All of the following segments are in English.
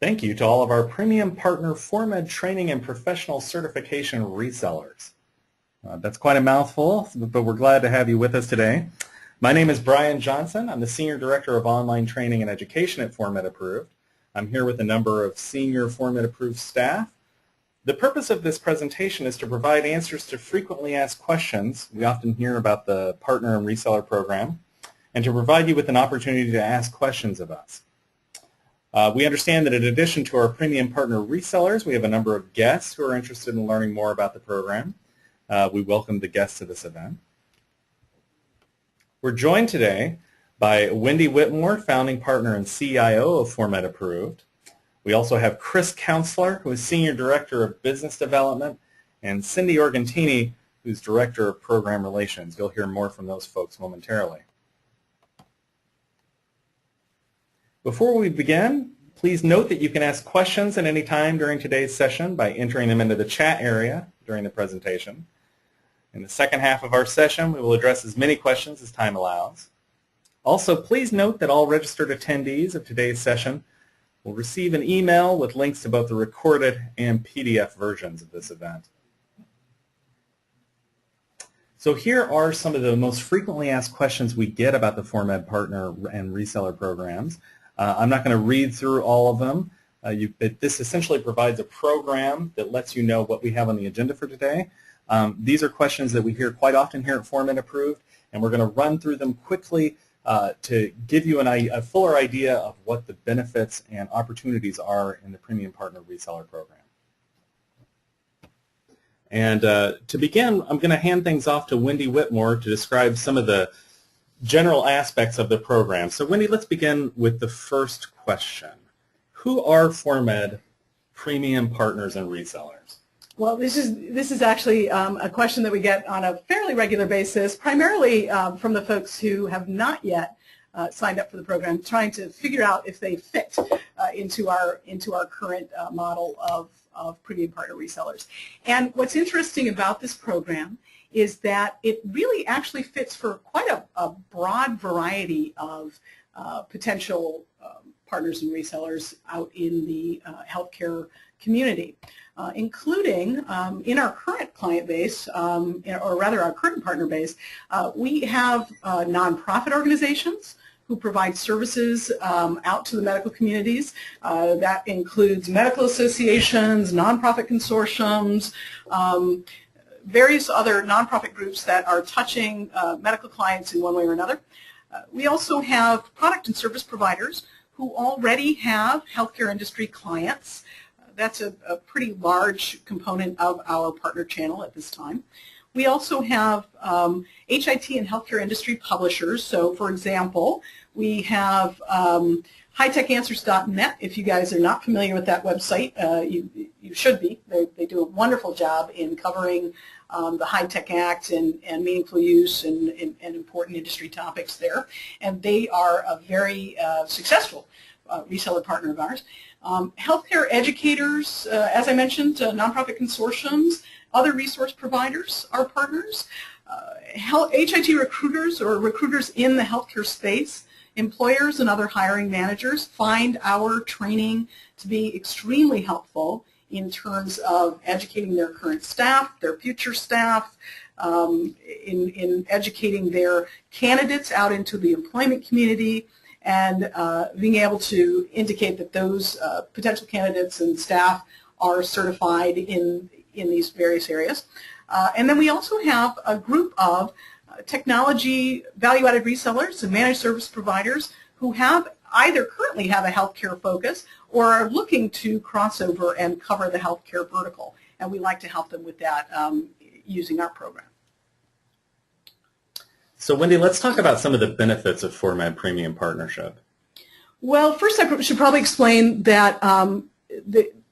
Thank you to all of our Premium Partner ForMed Training and Professional Certification Resellers. That's quite a mouthful, but we're glad to have you with us today. My name is Brian Johnson. I'm the Senior Director of Online Training and Education at ForMed Approved. I'm here with a number of senior ForMed Approved staff. The purpose of this presentation is to provide answers to frequently asked questions we often hear about the Partner and Reseller program, and to provide you with an opportunity to ask questions of us. We understand that in addition to our Premium Partner Resellers, we have a number of guests who are interested in learning more about the program. We welcome the guests to this event. We're joined today by Wendy Whitmore, Founding Partner and CIO of ForMed Approved. We also have Chris Counselor, who is Senior Director of Business Development, and Cindy Organtini, who's Director of Program Relations. You'll hear more from those folks momentarily. Before we begin, please note that you can ask questions at any time during today's session by entering them into the chat area during the presentation. In the second half of our session, we will address as many questions as time allows. Also, please note that all registered attendees of today's session will receive an email with links to both the recorded and PDF versions of this event. So here are some of the most frequently asked questions we get about the ForMed Partner and Reseller programs. I'm not going to read through all of them. This essentially provides a program that lets you know what we have on the agenda for today. These are questions that we hear quite often here at ForMed Approved, and we're going to run through them quickly to give you a fuller idea of what the benefits and opportunities are in the Premium Partner Reseller program. And to begin, I'm going to hand things off to Wendy Whitmore to describe some of the general aspects of the program. So Wendy, let's begin with the first question. Who are ForMed Premium Partners and Resellers? Well, this is actually a question that we get on a fairly regular basis, primarily from the folks who have not yet signed up for the program, trying to figure out if they fit into our current model of Premium Partner Resellers. And what's interesting about this program is that it really actually fits for quite a broad variety of potential partners and resellers out in the healthcare community, including in our current client base, or rather our current partner base. We have nonprofit organizations who provide services out to the medical communities. That includes medical associations, nonprofit consortiums, various other nonprofit groups that are touching medical clients in one way or another. We also have product and service providers who already have healthcare industry clients. That's a pretty large component of our partner channel at this time. We also have HIT and healthcare industry publishers. So, for example, we have hightechanswers.net. If you guys are not familiar with that website, you should be. They do a wonderful job in covering the HITECH Act and meaningful use and important industry topics there. And they are a very successful reseller partner of ours. Healthcare educators, as I mentioned, nonprofit consortiums, other resource providers are partners. HIT recruiters or recruiters in the healthcare space, employers and other hiring managers find our training to be extremely helpful in terms of educating their current staff, their future staff, in educating their candidates out into the employment community, and being able to indicate that those potential candidates and staff are certified in these various areas. And then we also have a group of technology value-added resellers and managed service providers who either currently have a healthcare focus or are looking to cross over and cover the healthcare vertical. And we like to help them with that using our program. So Wendy, let's talk about some of the benefits of ForMed Premium Partnership. Well, first I should probably explain that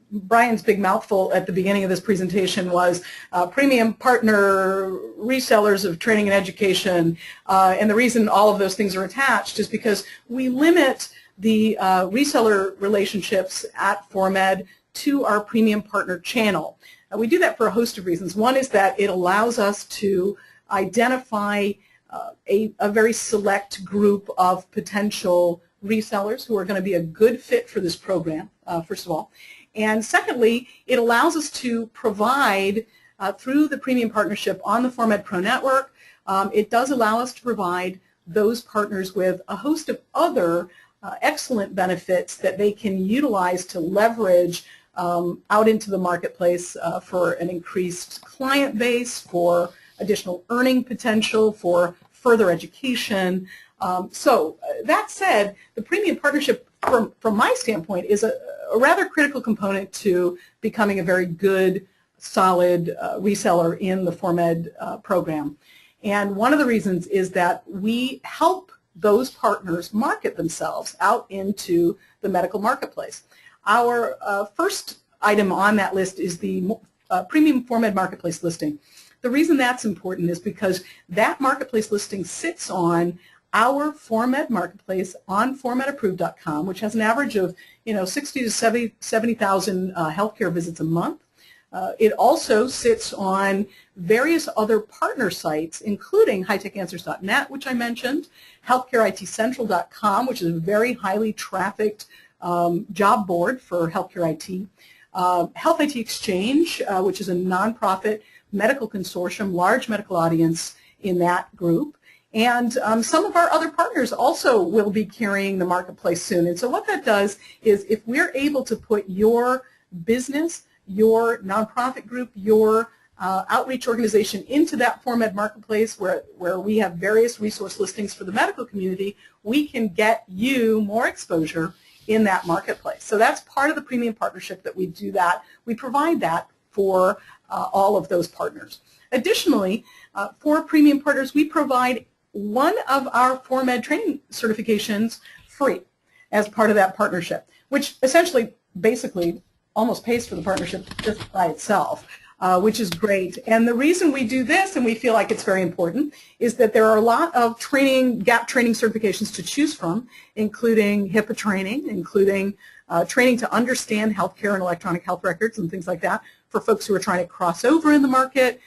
Brian's big mouthful at the beginning of this presentation was Premium Partner Resellers of Training and Education, and the reason all of those things are attached is because we limit the reseller relationships at ForMed to our Premium Partner channel. We do that for a host of reasons. One is that it allows us to identify a very select group of potential resellers who are going to be a good fit for this program, first of all. And secondly, it allows us to provide, through the Premium Partnership on the ForMed Pro Network, it does allow us to provide those partners with a host of other excellent benefits that they can utilize to leverage out into the marketplace for an increased client base, for additional earning potential, for further education. So that said, the Premium Partnership, from my standpoint, is a rather critical component to becoming a very good, solid reseller in the ForMed program. And one of the reasons is that we help those partners market themselves out into the medical marketplace. Our first item on that list is the Premium ForMed Marketplace listing. The reason that's important is because that marketplace listing sits on our ForMed marketplace on ForMedApproved.com, which has an average of 60 to 70,000 healthcare visits a month. It also sits on various other partner sites, including hightechanswers.net, which I mentioned, healthcareitcentral.com, which is a very highly trafficked job board for healthcare IT, Health IT Exchange, which is a nonprofit medical consortium, large medical audience in that group. And some of our other partners also will be carrying the marketplace soon. And so what that does is, if we're able to put your business, your nonprofit group, your outreach organization into that ForMed marketplace where we have various resource listings for the medical community, we can get you more exposure in that marketplace. So that's part of the Premium Partnership, that we do that. We provide that for all of those partners. Additionally, for Premium Partners, we provide one of our ForMed training certifications free as part of that partnership, which essentially, basically, almost pays for the partnership just by itself, which is great. And the reason we do this, and we feel like it's very important, is that there are a lot of gap training certifications to choose from, including HIPAA training, including training to understand healthcare and electronic health records and things like that for folks who are trying to cross over in the market.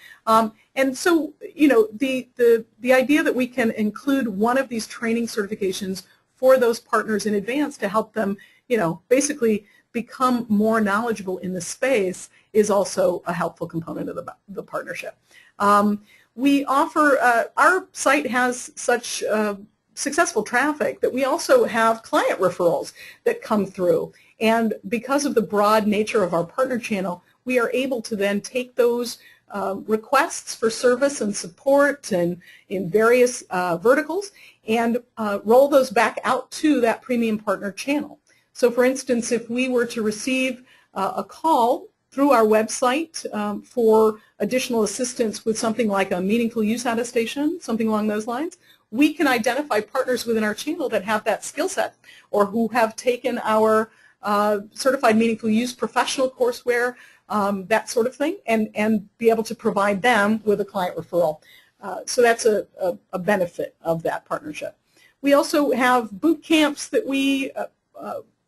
And so, the idea that we can include one of these training certifications for those partners in advance to help them, basically become more knowledgeable in the space is also a helpful component of the partnership. We offer, our site has such successful traffic that we also have client referrals that come through. And because of the broad nature of our partner channel, we are able to then take those requests for service and support and in various verticals and roll those back out to that Premium Partner channel. So for instance, if we were to receive a call through our website for additional assistance with something like a meaningful use attestation, something along those lines, we can identify partners within our channel that have that skill set or who have taken our certified meaningful use professional courseware, that sort of thing, and be able to provide them with a client referral. So that's a benefit of that partnership. We also have boot camps that we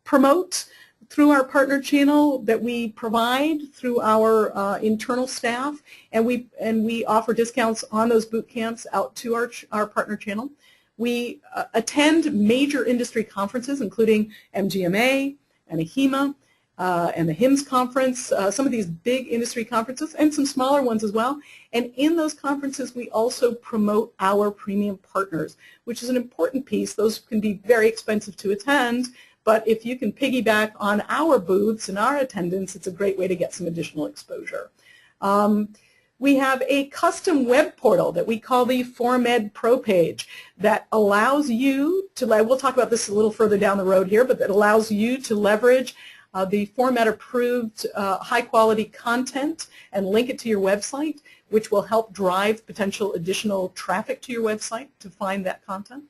promote through our partner channel, that we provide through our internal staff, and we offer discounts on those boot camps out to our partner channel. We attend major industry conferences, including MGMA and AHIMA and the HIMSS conference, some of these big industry conferences, and some smaller ones as well. And in those conferences, we also promote our premium partners, which is an important piece. Those can be very expensive to attend, but if you can piggyback on our booths and our attendance, it's a great way to get some additional exposure. We have a custom web portal that we call the ForMed Pro page that allows you to, we'll talk about this a little further down the road here, but that allows you to leverage the ForMed approved high-quality content and link it to your website, which will help drive potential additional traffic to your website to find that content.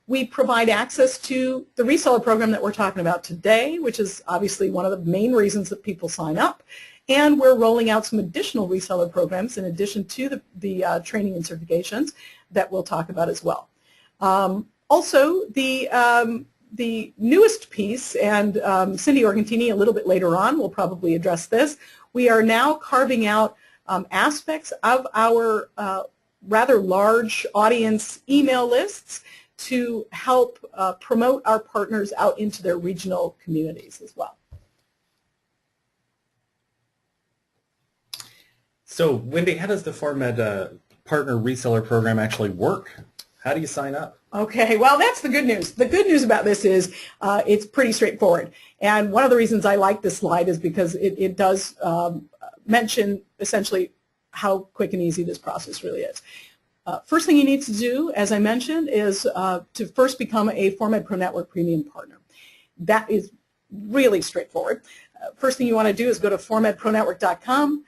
We provide access to the reseller program that we're talking about today, which is obviously one of the main reasons that people sign up. And we're rolling out some additional reseller programs in addition to the training and certifications that we'll talk about as well. Also, the newest piece, and Cindy Organtini a little bit later on will probably address this, we are now carving out aspects of our rather large audience email lists to help promote our partners out into their regional communities as well. So, Wendy, how does the ForMed Partner Reseller Program actually work? How do you sign up? Okay, well, that's the good news. The good news about this is it's pretty straightforward. And one of the reasons I like this slide is because it does mention essentially how quick and easy this process really is. First thing you need to do, as I mentioned, is to first become a ForMed Pro Network Premium Partner. That is really straightforward. First thing you want to do is go to formedpronetwork.com,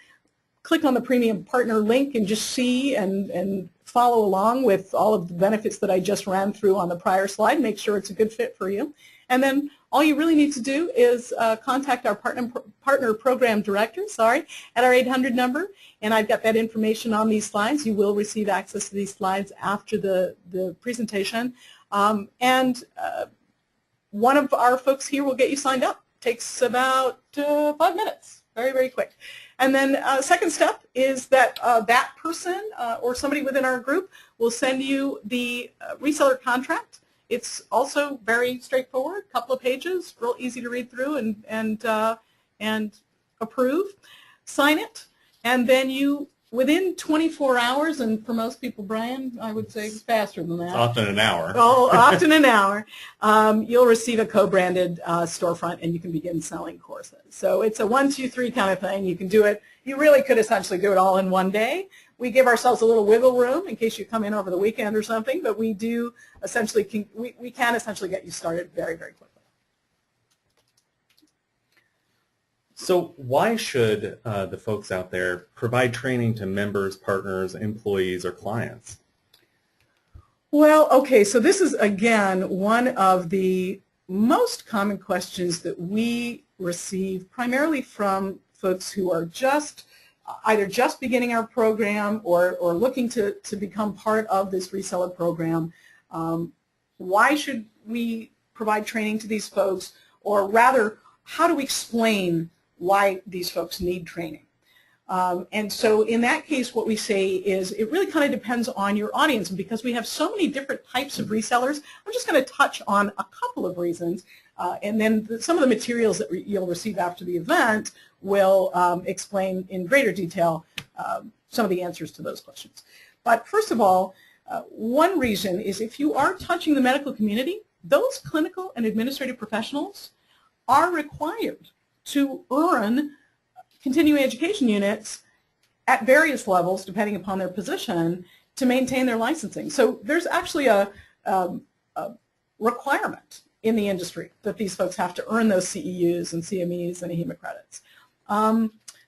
click on the Premium Partner link, and just see and follow along with all of the benefits that I just ran through on the prior slide. Make sure it's a good fit for you. And then all you really need to do is contact our partner program director, at our 800 number. And I've got that information on these slides. You will receive access to these slides after the presentation. And one of our folks here will get you signed up. Takes about 5 minutes. Very, very quick. And then second step is that that person or somebody within our group will send you the reseller contract. It's also very straightforward, a couple of pages, real easy to read through and approve. Sign it, and then you, within 24 hours, and for most people, Brian, I would say faster than that. It's often an hour. Oh, often an hour. You'll receive a co-branded storefront, and you can begin selling courses. So it's a 1, 2, 3 kind of thing. You can do it. You really could essentially do it all in one day. We give ourselves a little wiggle room in case you come in over the weekend or something, but we do essentially, we can essentially get you started very, very quickly. So why should the folks out there provide training to members, partners, employees, or clients? Well, okay, so this is, again, one of the most common questions that we receive primarily from folks who are either just beginning our program or looking to become part of this reseller program. Why should we provide training to these folks, or rather, how do we explain why these folks need training? And so in that case, what we say is it really kind of depends on your audience. And because we have so many different types of resellers, I'm just going to touch on a couple of reasons. And then some of the materials that you'll receive after the event will explain in greater detail some of the answers to those questions. But first of all, one reason is if you are touching the medical community, those clinical and administrative professionals are required to earn continuing education units at various levels, depending upon their position, to maintain their licensing. So there's actually a requirement in the industry that these folks have to earn those CEUs and CMEs and HIPAA credits.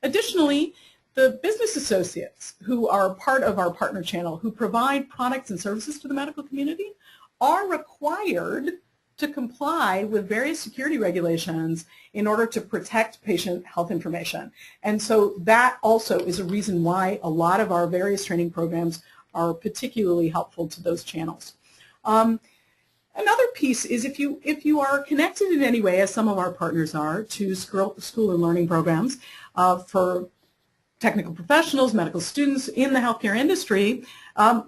Additionally, the business associates who are part of our partner channel, who provide products and services to the medical community, are required to comply with various security regulations in order to protect patient health information. And so that also is a reason why a lot of our various training programs are particularly helpful to those channels. Another piece is if you are connected in any way, as some of our partners are, to school and learning programs for technical professionals, medical students in the healthcare industry,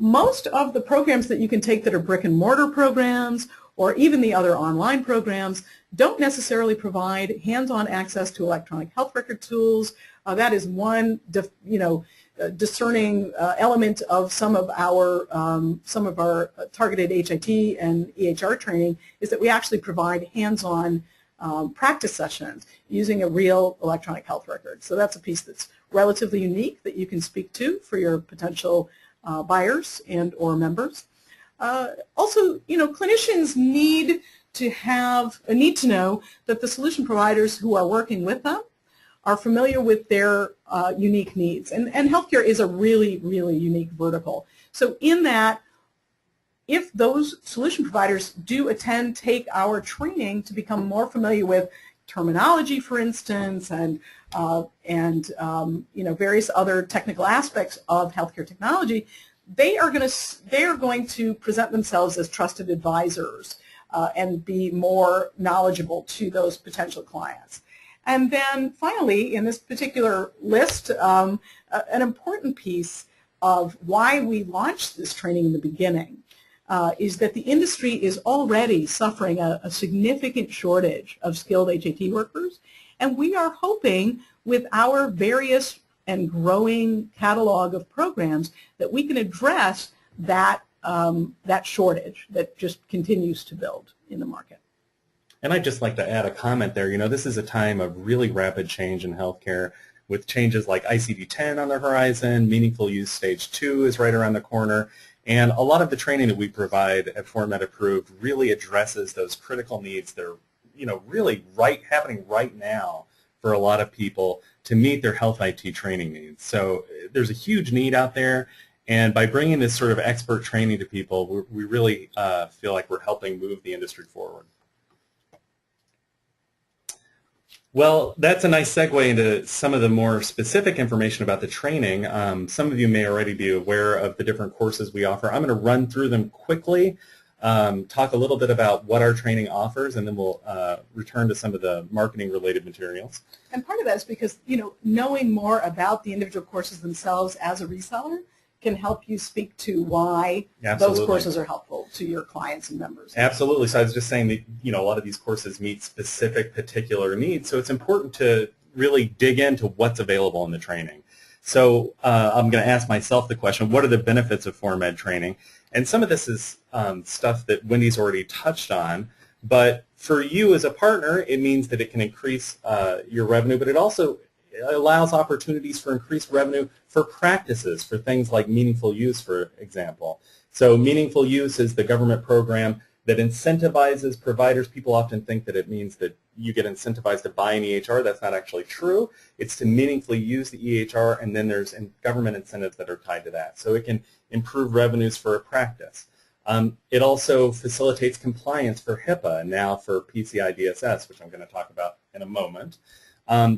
most of the programs that you can take that are brick and mortar programs or even the other online programs don't necessarily provide hands-on access to electronic health record tools. That is one, discerning element of some of our targeted HIT and EHR training is that we actually provide hands-on practice sessions using a real electronic health record. So that's a piece that's relatively unique that you can speak to for your potential buyers and or members. Also, clinicians need to know that the solution providers who are working with them are familiar with their unique needs. And healthcare is a really, really unique vertical. So in that, if those solution providers do take our training to become more familiar with terminology, for instance, and various other technical aspects of healthcare technology, they are going to present themselves as trusted advisors and be more knowledgeable to those potential clients. And then finally, in this particular list, an important piece of why we launched this training in the beginning is that the industry is already suffering a significant shortage of skilled HIT workers, and we are hoping with our various and growing catalog of programs that we can address that, that shortage that just continues to build in the market. And I'd just like to add a comment there. You know, this is a time of really rapid change in healthcare with changes like ICD-10 on the horizon, meaningful use stage 2 is right around the corner, and a lot of the training that we provide at Format Approved really addresses those critical needs that are, you know, really happening right now for a lot of people to meet their health IT training needs. So there's a huge need out there, and by bringing this sort of expert training to people, we really feel like we're helping move the industry forward. Well, that's a nice segue into some of the more specific information about the training. Some of you may already be aware of the different courses we offer. I'm going to run through them quickly, talk a little bit about what our training offers, and then we'll return to some of the marketing-related materials. And part of that is because, you know, knowing more about the individual courses themselves as a reseller can help you speak to why those courses are helpful to your clients and members. Absolutely. So I was just saying that, you know, a lot of these courses meet specific particular needs, so it's important to really dig into what's available in the training. So I'm going to ask myself the question, what are the benefits of FormEd training? And some of this is stuff that Wendy's already touched on, but for you as a partner, it means that it can increase your revenue, but it also allows opportunities for increased revenue for practices, for things like meaningful use, for example. So meaningful use is the government program that incentivizes providers. People often think that it means that you get incentivized to buy an EHR. That's not actually true. It's to meaningfully use the EHR, and then there's government incentives that are tied to that. So it can improve revenues for a practice. It also facilitates compliance for HIPAA and now for PCI DSS, which I'm going to talk about in a moment.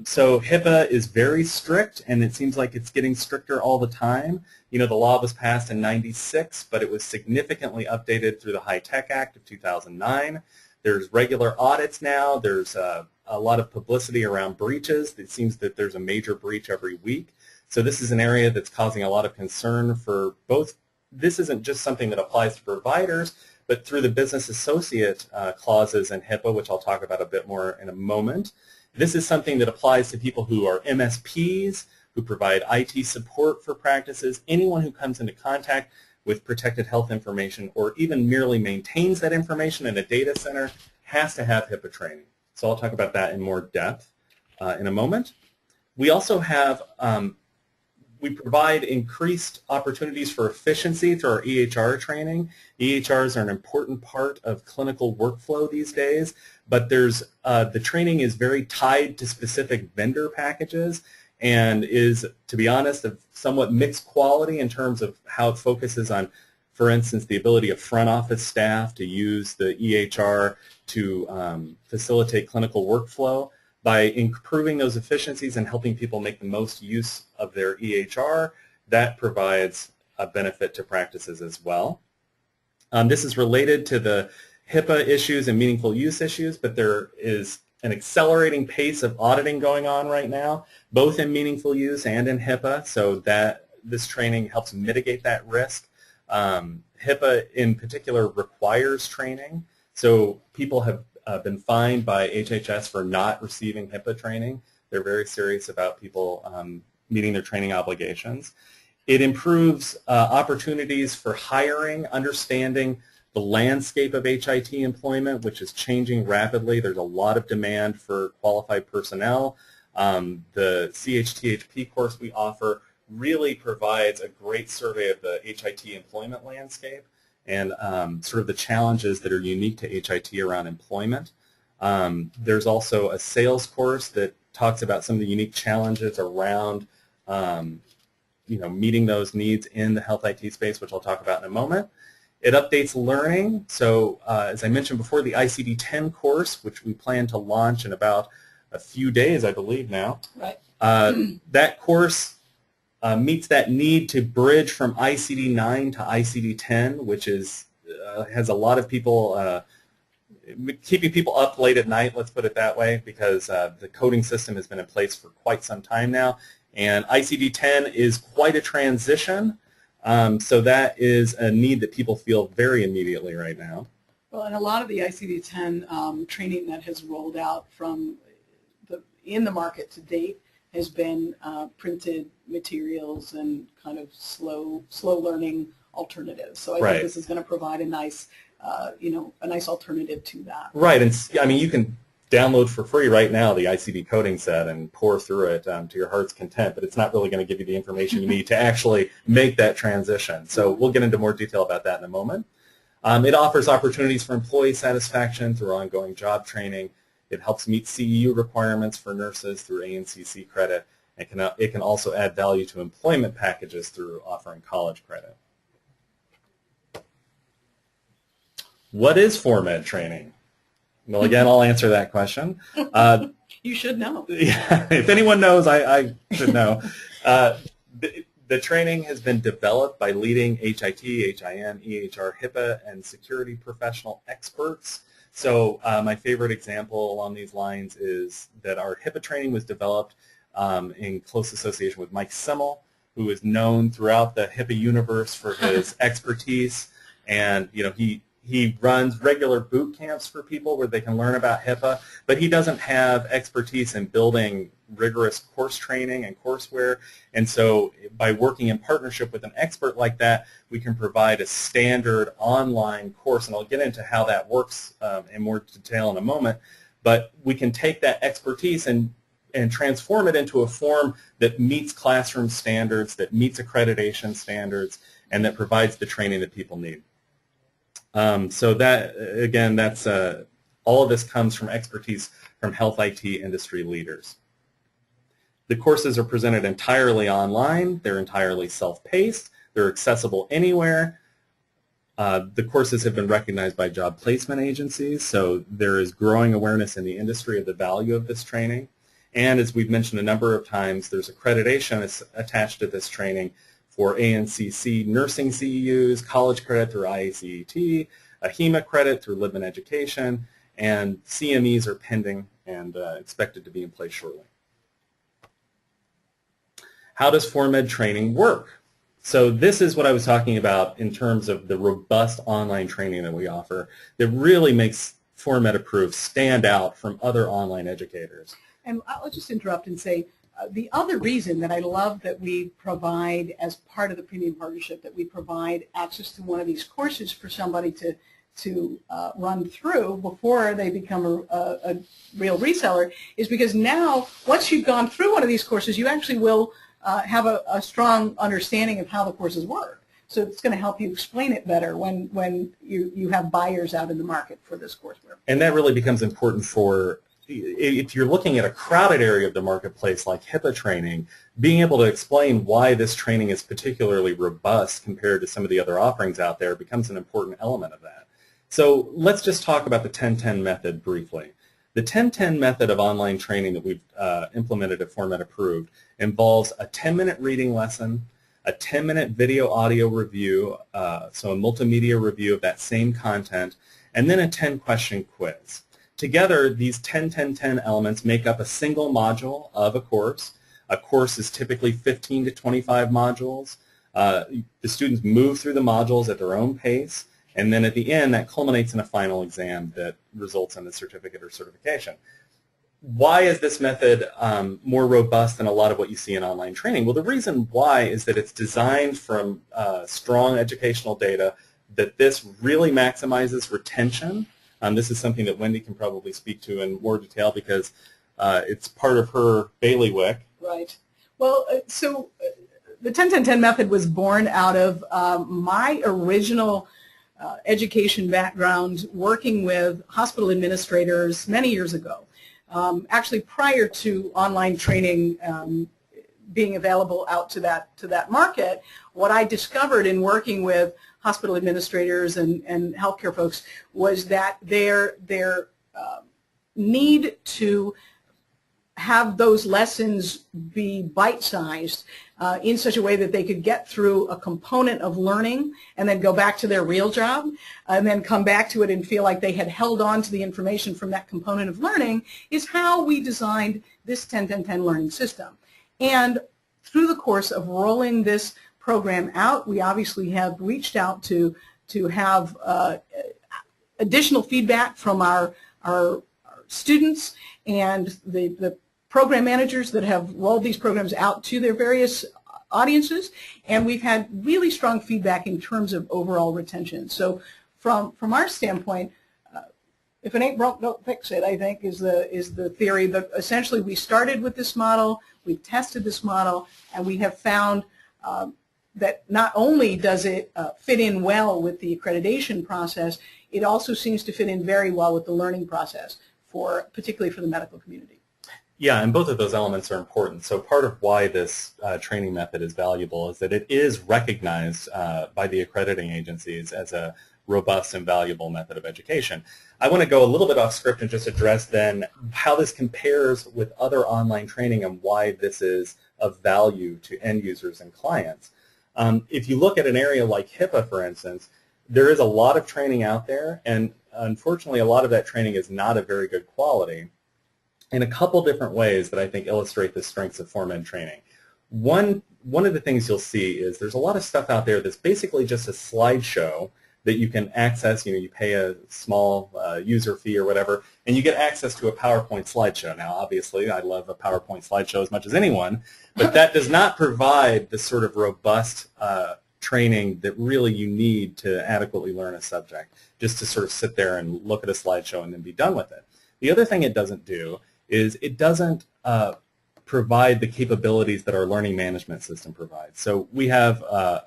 So HIPAA is very strict, and it seems like it's getting stricter all the time. You know, the law was passed in '96, but it was significantly updated through the High-Tech Act of 2009. There's regular audits now. There's a lot of publicity around breaches. It seems that there's a major breach every week. So this is an area that's causing a lot of concern for both. This isn't just something that applies to providers, but through the business associate clauses in HIPAA, which I'll talk about a bit more in a moment. This is something that applies to people who are MSPs, who provide IT support for practices, anyone who comes into contact with protected health information or even merely maintains that information in a data center has to have HIPAA training. So I'll talk about that in more depth in a moment. We also have, we provide increased opportunities for efficiency through our EHR training. EHRs are an important part of clinical workflow these days, but there's, the training is very tied to specific vendor packages and is, to be honest, of somewhat mixed quality in terms of how it focuses on, for instance, the ability of front office staff to use the EHR to facilitate clinical workflow. By improving those efficiencies and helping people make the most use of their EHR, that provides a benefit to practices as well. This is related to the HIPAA issues and meaningful use issues, but there is an accelerating pace of auditing going on right now, both in meaningful use and in HIPAA, so that this training helps mitigate that risk. HIPAA in particular requires training, so people have been fined by HHS for not receiving HIPAA training. They're very serious about people meeting their training obligations. It improves opportunities for hiring, understanding the landscape of HIT employment, which is changing rapidly. There's a lot of demand for qualified personnel. The CHTHP course we offer really provides a great survey of the HIT employment landscape and sort of the challenges that are unique to HIT around employment. There's also a sales course that talks about some of the unique challenges around you know, meeting those needs in the health IT space, which I'll talk about in a moment. It updates learning. So as I mentioned before, the ICD-10 course, which we plan to launch in about a few days, I believe now. Right. That course meets that need to bridge from ICD-9 to ICD-10, which is has a lot of people, keeping people up late at night, let's put it that way, because the coding system has been in place for quite some time now. And ICD-10 is quite a transition. So that is a need that people feel very immediately right now. Well, and a lot of the ICD-10 training that has rolled out in the market to date has been printed materials and kind of slow learning alternatives. So I think this is going to provide a nice, a nice alternative to that. Right, and I mean, you can download for free right now the ICD coding set and pour through it to your heart's content, but it's not really going to give you the information you need to actually make that transition. So we'll get into more detail about that in a moment. It offers opportunities for employee satisfaction through ongoing job training. It helps meet CEU requirements for nurses through ANCC credit. It can also add value to employment packages through offering college credit. What is ForMed training? Well, again, I'll answer that question. You should know. Yeah, if anyone knows, I should know. The training has been developed by leading HIT, HIM, EHR, HIPAA, and security professional experts. So my favorite example along these lines is that our HIPAA training was developed in close association with Mike Simmel, who is known throughout the HIPAA universe for his expertise. And he runs regular boot camps for people where they can learn about HIPAA, but he doesn't have expertise in building rigorous course training and courseware. And so by working in partnership with an expert like that, we can provide a standard online course, and I'll get into how that works in more detail in a moment. But we can take that expertise and transform it into a form that meets classroom standards, that meets accreditation standards, and that provides the training that people need. So that, again, that's all of this comes from expertise from health IT industry leaders. The courses are presented entirely online. They're entirely self-paced. They're accessible anywhere. The courses have been recognized by job placement agencies, so there is growing awareness in the industry of the value of this training. And as we've mentioned a number of times, there's accreditation attached to this training for ANCC nursing CEUs, college credit through IACET, a HEMA credit through Libman Education, and CMEs are pending and expected to be in place shortly. How does ForMed training work? So this is what I was talking about in terms of the robust online training that we offer that really makes ForMed Approved stand out from other online educators. And I'll just interrupt and say, the other reason that I love that we provide as part of the Premium Partnership, that we provide access to one of these courses for somebody to run through before they become a real reseller, is because now, once you've gone through one of these courses, you actually will have a strong understanding of how the courses work. So it's going to help you explain it better when you have buyers out in the market for this courseware. And that really becomes important for, if you're looking at a crowded area of the marketplace like HIPAA training, being able to explain why this training is particularly robust compared to some of the other offerings out there becomes an important element of that. So let's just talk about the 10-10 method briefly. The 10-10 method of online training that we've implemented at ForMed Approved involves a 10-minute reading lesson, a 10-minute video audio review, so a multimedia review of that same content, and then a 10-question quiz. Together, these 10-10-10 elements make up a single module of a course. A course is typically 15 to 25 modules. The students move through the modules at their own pace, and then at the end, that culminates in a final exam that results in a certificate or certification. Why is this method more robust than a lot of what you see in online training? Well, the reason why is that it's designed from strong educational data, that this really maximizes retention. This is something that Wendy can probably speak to in more detail because it's part of her bailiwick. Right. Well, so the 10-10-10 method was born out of my original education background working with hospital administrators many years ago. Actually, prior to online training being available out to that market, what I discovered in working with hospital administrators and healthcare folks was that their need to have those lessons be bite-sized in such a way that they could get through a component of learning and then go back to their real job and then come back to it and feel like they had held on to the information from that component of learning is how we designed this 10-10-10 learning system. And through the course of rolling this program out. We obviously have reached out to have additional feedback from our students and the program managers that have rolled these programs out to their various audiences, and we've had really strong feedback in terms of overall retention. So from our standpoint, if it ain't broke, don't fix it, I think is the theory. But essentially, we started with this model, we've tested this model, and we have found that not only does it fit in well with the accreditation process, it also seems to fit in very well with the learning process, particularly for the medical community. Yeah, and both of those elements are important. So part of why this training method is valuable is that it is recognized by the accrediting agencies as a robust and valuable method of education. I want to go a little bit off script and just address then how this compares with other online training and why this is of value to end users and clients. If you look at an area like HIPAA, for instance, there is a lot of training out there, and unfortunately a lot of that training is not of very good quality in a couple different ways that I think illustrate the strengths of FormEd training. One of the things you'll see is there's a lot of stuff out there that's basically just a slideshow that you can access. You pay a small user fee or whatever, and you get access to a PowerPoint slideshow. Now, obviously, I love a PowerPoint slideshow as much as anyone, but that does not provide the sort of robust training that really you need to adequately learn a subject, just to sort of sit there and look at a slideshow and then be done with it. The other thing it doesn't do is it doesn't provide the capabilities that our learning management system provides. So we have a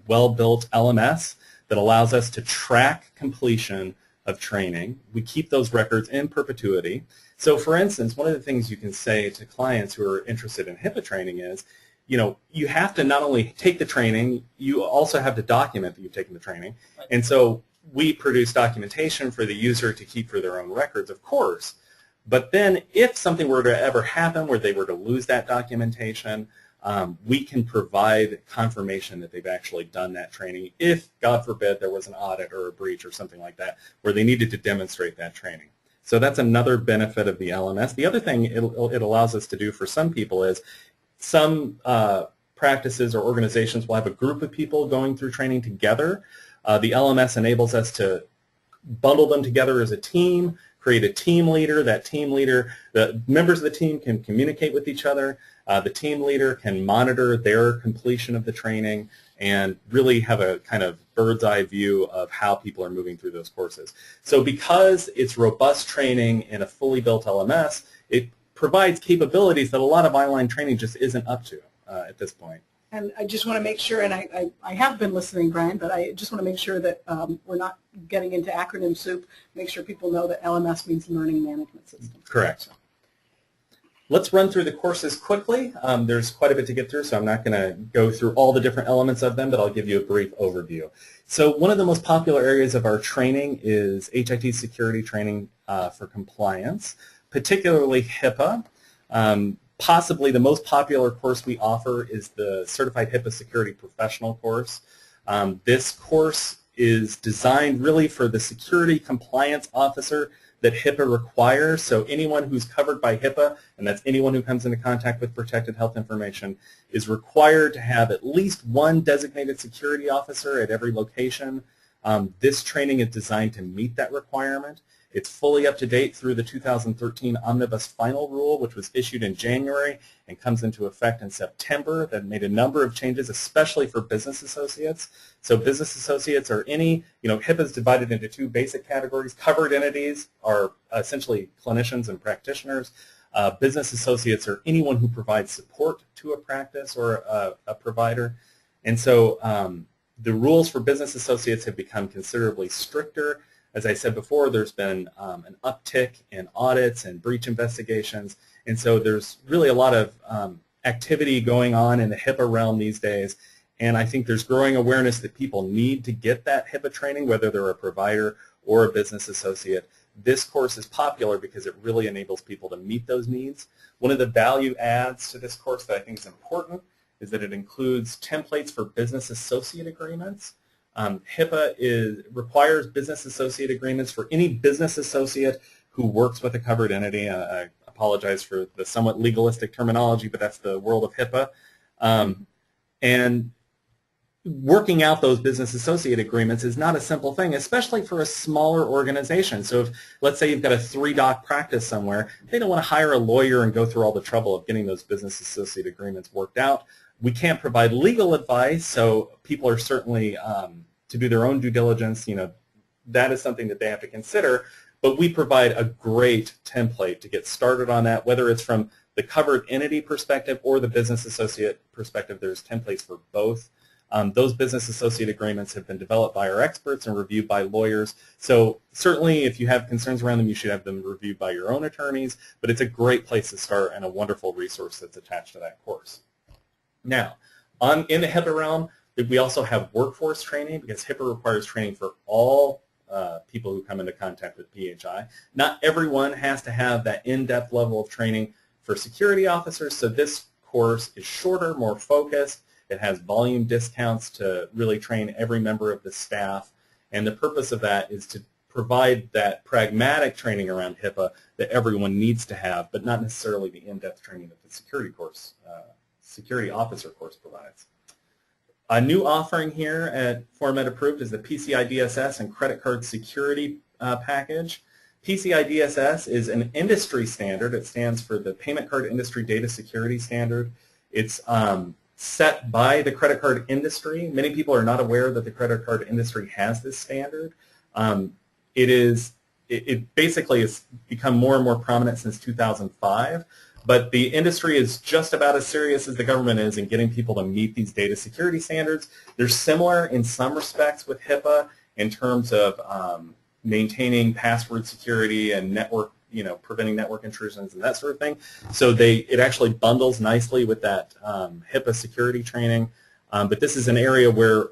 well-built LMS that allows us to track completion of training. We keep those records in perpetuity. So for instance, one of the things you can say to clients who are interested in HIPAA training is, you have to not only take the training, you also have to document that you've taken the training. And so we produce documentation for the user to keep for their own records, of course. But then if something were to ever happen where they were to lose that documentation, we can provide confirmation that they've actually done that training if, God forbid, there was an audit or a breach or something like that where they needed to demonstrate that training. So that's another benefit of the LMS. The other thing it allows us to do for some people is some practices or organizations will have a group of people going through training together. The LMS enables us to bundle them together as a team, create a team leader. That team leader, the members of the team can communicate with each other. The team leader can monitor their completion of the training and really have a kind of bird's eye view of how people are moving through those courses. So because it's robust training in a fully built LMS, it provides capabilities that a lot of online training just isn't up to at this point. And I just want to make sure, and I have been listening, Brian, but I just want to make sure that we're not getting into acronym soup. Make sure people know that LMS means Learning Management System. Correct. Let's run through the courses quickly. There's quite a bit to get through, so I'm not going to go through all the different elements of them, but I'll give you a brief overview. So one of the most popular areas of our training is HIT security training for compliance, particularly HIPAA. Possibly the most popular course we offer is the Certified HIPAA Security Professional course. This course is designed really for the security compliance officer that HIPAA requires. So anyone who's covered by HIPAA, and that's anyone who comes into contact with protected health information, is required to have at least one designated security officer at every location. This training is designed to meet that requirement. It's fully up to date through the 2013 Omnibus Final Rule, which was issued in January and comes into effect in September. That made a number of changes, especially for business associates. So business associates are any, HIPAA is divided into two basic categories. Covered entities are essentially clinicians and practitioners. Business associates are anyone who provides support to a practice or a provider. And so the rules for business associates have become considerably stricter. As I said before, there's been an uptick in audits and breach investigations, and so there's really a lot of activity going on in the HIPAA realm these days, and I think there's growing awareness that people need to get that HIPAA training, whether they're a provider or a business associate. This course is popular because it really enables people to meet those needs. One of the value adds to this course that I think is important is that it includes templates for business associate agreements. HIPAA requires business associate agreements for any business associate who works with a covered entity. I apologize for the somewhat legalistic terminology, but that's the world of HIPAA. And working out those business associate agreements is not a simple thing, especially for a smaller organization. So if, let's say you've got a 3-doc practice somewhere, they don't want to hire a lawyer and go through all the trouble of getting those business associate agreements worked out. We can't provide legal advice, so people are certainly, to do their own due diligence, that is something that they have to consider. But we provide a great template to get started on that, whether it's from the covered entity perspective or the business associate perspective. There's templates for both. Those business associate agreements have been developed by our experts and reviewed by lawyers. So certainly if you have concerns around them, you should have them reviewed by your own attorneys, but it's a great place to start and a wonderful resource that's attached to that course. Now, in the HIPAA realm, we also have workforce training, because HIPAA requires training for all people who come into contact with PHI. Not everyone has to have that in-depth level of training for security officers, so this course is shorter, more focused. It has volume discounts to really train every member of the staff, and the purpose of that is to provide that pragmatic training around HIPAA that everyone needs to have, but not necessarily the in-depth training that the security officer course provides. A new offering here at Formed Approved is the PCI DSS and credit card security package. PCI DSS is an industry standard. It stands for the Payment Card Industry Data Security Standard. It's set by the credit card industry. Many people are not aware that the credit card industry has this standard. It basically has become more and more prominent since 2005, but the industry is just about as serious as the government is in getting people to meet these data security standards. They're similar in some respects with HIPAA in terms of maintaining password security and network, preventing network intrusions and that sort of thing. So it actually bundles nicely with that HIPAA security training. But this is an area where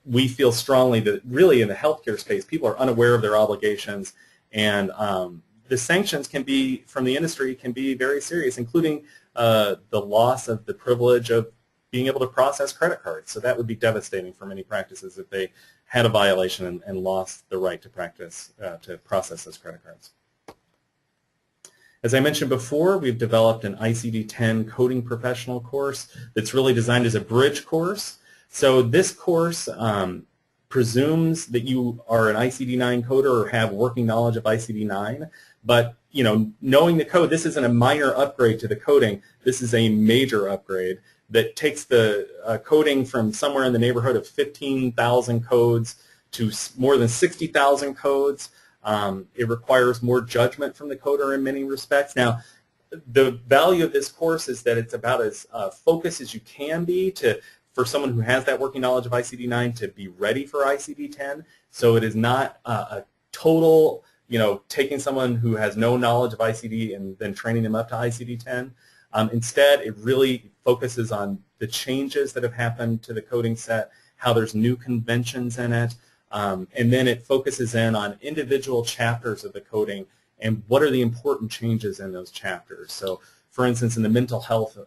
we feel strongly that really in the healthcare space, people are unaware of their obligations, and the sanctions from the industry can be very serious, including the loss of the privilege of being able to process credit cards. So that would be devastating for many practices if they had a violation and lost the right to process those credit cards. As I mentioned before, we've developed an ICD-10 coding professional course that's really designed as a bridge course. So this course presumes that you are an ICD-9 coder or have working knowledge of ICD-9, but knowing the code, this isn't a minor upgrade to the coding. This is a major upgrade that takes the coding from somewhere in the neighborhood of 15,000 codes to more than 60,000 codes. It requires more judgment from the coder in many respects. Now, the value of this course is that it's about as focused as you can be for someone who has that working knowledge of ICD-9 to be ready for ICD-10. So it is not a total, taking someone who has no knowledge of ICD and then training them up to ICD-10. Instead, it really focuses on the changes that have happened to the coding set, how there's new conventions in it, and then it focuses in on individual chapters of the coding and what are the important changes in those chapters. So, for instance, in the mental health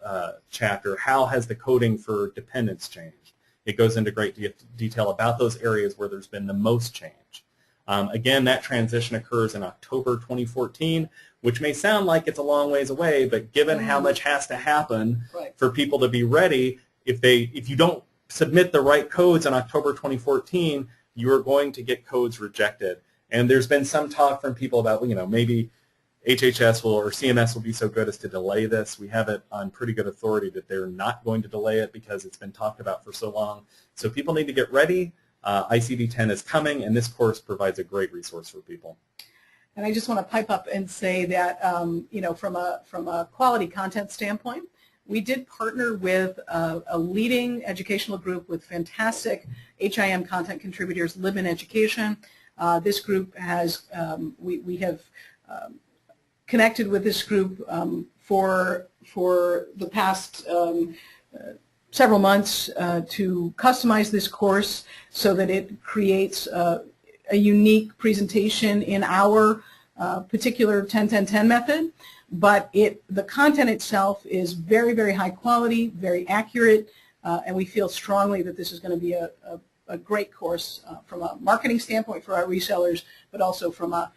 chapter, how has the coding for dependence changed? It goes into great detail about those areas where there's been the most change. Again, that transition occurs in October 2014, which may sound like it's a long ways away, but given how much has to happen for people to be ready, if you don't submit the right codes in October 2014, you are going to get codes rejected. And there's been some talk from people about, maybe HHS or CMS will be so good as to delay this. We have it on pretty good authority that they're not going to delay it because it's been talked about for so long. So people need to get ready. ICD-10 is coming, and this course provides a great resource for people. And I just want to pipe up and say that, from a quality content standpoint, we did partner with a leading educational group with fantastic HIM content contributors, Live in Education. This group has, we have connected with this group for the past several months to customize this course so that it creates a unique presentation in our particular 10-10-10 method, but the content itself is very, very high quality, very accurate, and we feel strongly that this is going to be a great course from a marketing standpoint for our resellers, but also from a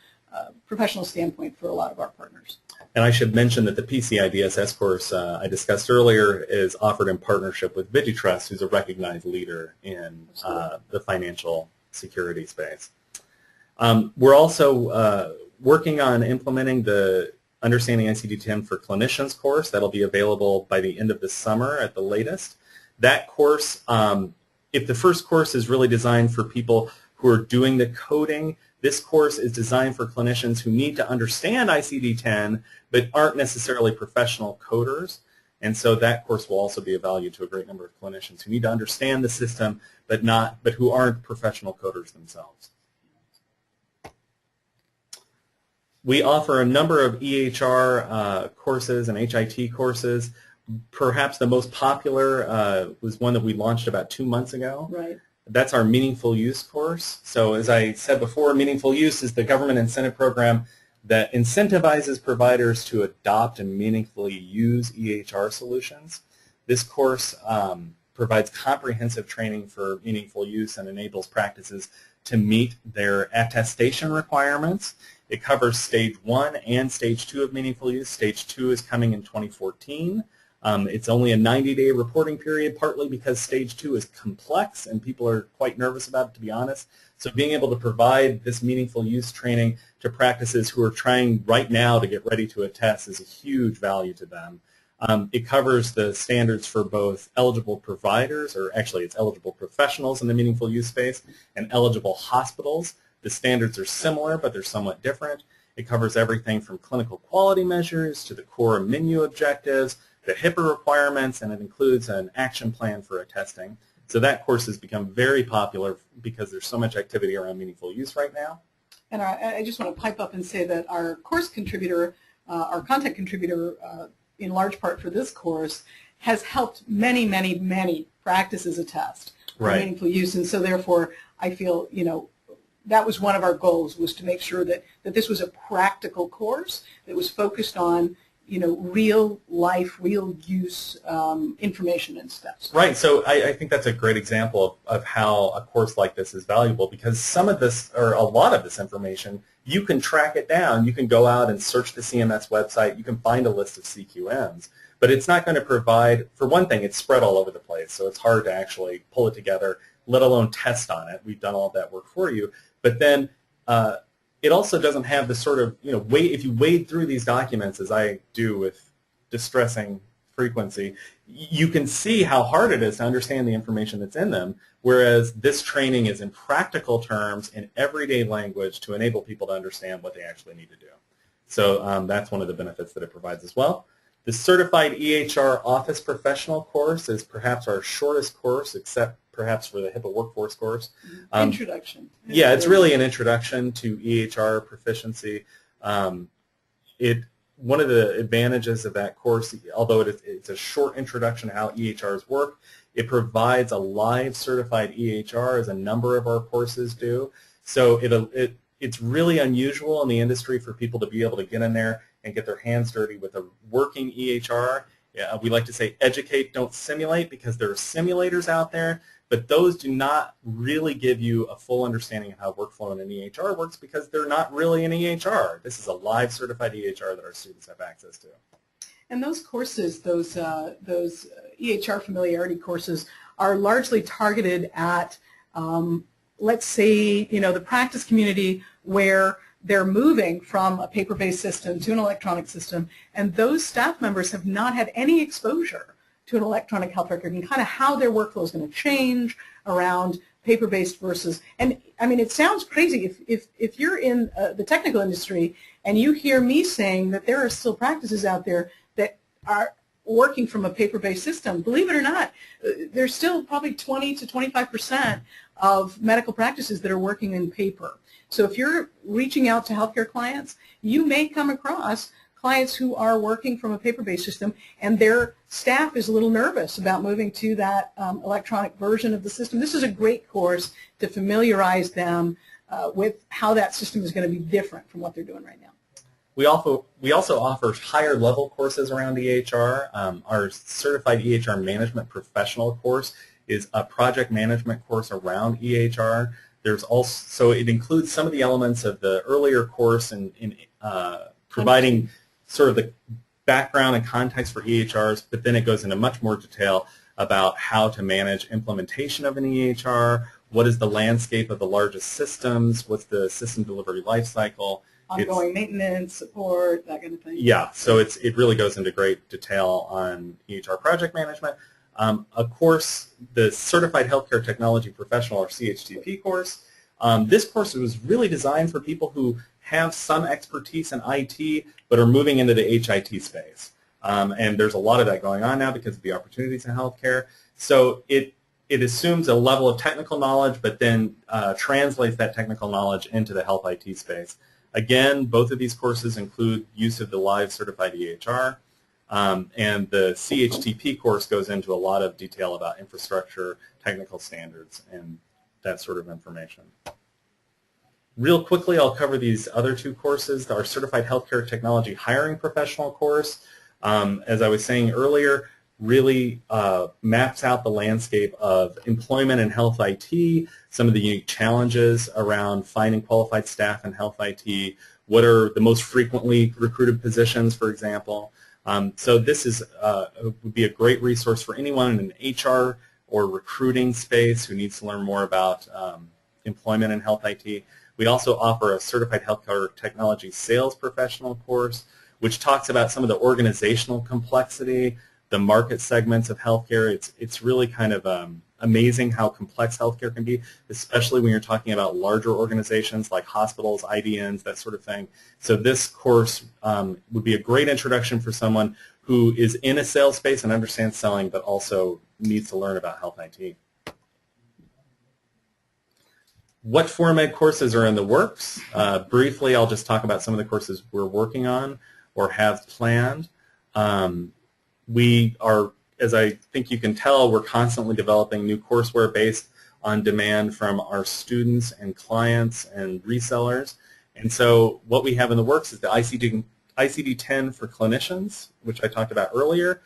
professional standpoint for a lot of our partners. And I should mention that the PCI-DSS course I discussed earlier is offered in partnership with VigiTrust, who's a recognized leader in the financial security space. We're also working on implementing the Understanding ICD-10 for Clinicians course. That'll be available by the end of the summer at the latest. That course, if the first course is really designed for people who are doing the coding, this course is designed for clinicians who need to understand ICD-10 but aren't necessarily professional coders. And so that course will also be of value to a great number of clinicians who need to understand the system but who aren't professional coders themselves. We offer a number of EHR courses and HIT courses. Perhaps the most popular was one that we launched about 2 months ago. Right. That's our Meaningful Use course. So as I said before, Meaningful Use is the government incentive program that incentivizes providers to adopt and meaningfully use EHR solutions. This course provides comprehensive training for meaningful use and enables practices to meet their attestation requirements. It covers Stage 1 and Stage 2 of meaningful use. Stage 2 is coming in 2014. It's only a 90-day reporting period, partly because Stage 2 is complex and people are quite nervous about it, to be honest. So being able to provide this meaningful use training to practices who are trying right now to get ready to attest is a huge value to them. It covers the standards for both eligible providers, or actually it's eligible professionals in the meaningful use space, and eligible hospitals. The standards are similar, but they're somewhat different. It covers everything from clinical quality measures to the core menu objectives, the HIPAA requirements, and it includes an action plan for attesting. So that course has become very popular because there's so much activity around meaningful use right now. And I just want to pipe up and say that our course contributor, our content contributor, in large part for this course, has helped many, many, many practices attest for meaningful use. And so therefore, I feel, that was one of our goals, was to make sure that this was a practical course that was focused on real life, real use information and steps. Right. So I think that's a great example of how a course like this is valuable, because some of this, or a lot of this information, you can track it down. You can go out and search the CMS website. You can find a list of CQMs. But it's not going to provide, for one thing, it's spread all over the place, so it's hard to actually pull it together, let alone test on it. We've done all of that work for you. But then it also doesn't have the sort of, if you wade through these documents, as I do with distressing frequency, you can see how hard it is to understand the information that's in them, whereas this training is in practical terms, in everyday language, to enable people to understand what they actually need to do. So that's one of the benefits that it provides as well. The Certified EHR Office Professional course is perhaps our shortest course, except perhaps for the HIPAA Workforce course. Introduction. Yeah, it's really an introduction to EHR proficiency. One of the advantages of that course, although it's a short introduction to how EHRs work, it provides a live certified EHR, as a number of our courses do. So it's really unusual in the industry for people to be able to get in there and get their hands dirty with a working EHR. We like to say educate, don't simulate, because there are simulators out there, but those do not really give you a full understanding of how workflow in an EHR works, because they're not really an EHR. This is a live certified EHR that our students have access to. And those courses, those EHR familiarity courses, are largely targeted at, let's say, the practice community where they're moving from a paper-based system to an electronic system, and those staff members have not had any exposure to an electronic health record and kind of how their workflow is going to change around paper-based versus, and I mean, it sounds crazy if you're in the technical industry and you hear me saying that there are still practices out there that are working from a paper-based system. Believe it or not, there's still probably 20 to 25% of medical practices that are working in paper. So if you're reaching out to healthcare clients, you may come across clients who are working from a paper-based system, and their staff is a little nervous about moving to that electronic version of the system. This is a great course to familiarize them with how that system is going to be different from what they're doing right now. We also offer higher level courses around EHR. Our Certified EHR Management Professional course is a project management course around EHR. There's also, so it includes some of the elements of the earlier course in providing sort of the background and context for EHRs, but then it goes into much more detail about how to manage implementation of an EHR, what is the landscape of the largest systems, what's the system delivery lifecycle. Ongoing maintenance, support, that kind of thing. Yeah, so it really goes into great detail on EHR project management. Of course, the Certified Healthcare Technology Professional, or CHTP course, this course was really designed for people who have some expertise in IT but are moving into the HIT space. And there's a lot of that going on now because of the opportunities in healthcare. So it assumes a level of technical knowledge but then translates that technical knowledge into the health IT space. Again, both of these courses include use of the live certified EHR, and the CHTP course goes into a lot of detail about infrastructure, technical standards, and that sort of information. Real quickly, I'll cover these other two courses. Our Certified Healthcare Technology Hiring Professional course, as I was saying earlier, really maps out the landscape of employment in health IT, some of the unique challenges around finding qualified staff in health IT, what are the most frequently recruited positions, for example. So this is would be a great resource for anyone in an HR or recruiting space who needs to learn more about employment in health IT. We also offer a Certified Healthcare Technology Sales Professional course, which talks about some of the organizational complexity, the market segments of healthcare. It's really kind of amazing how complex healthcare can be, especially when you're talking about larger organizations like hospitals, IDNs, that sort of thing. So this course would be a great introduction for someone who is in a sales space and understands selling, but also needs to learn about health IT. What ForMed courses are in the works? Briefly, I'll just talk about some of the courses we're working on or have planned. We are, as I think you can tell, we're constantly developing new courseware based on demand from our students and clients and resellers. And so what we have in the works is the ICD-10 for clinicians, which I talked about earlier.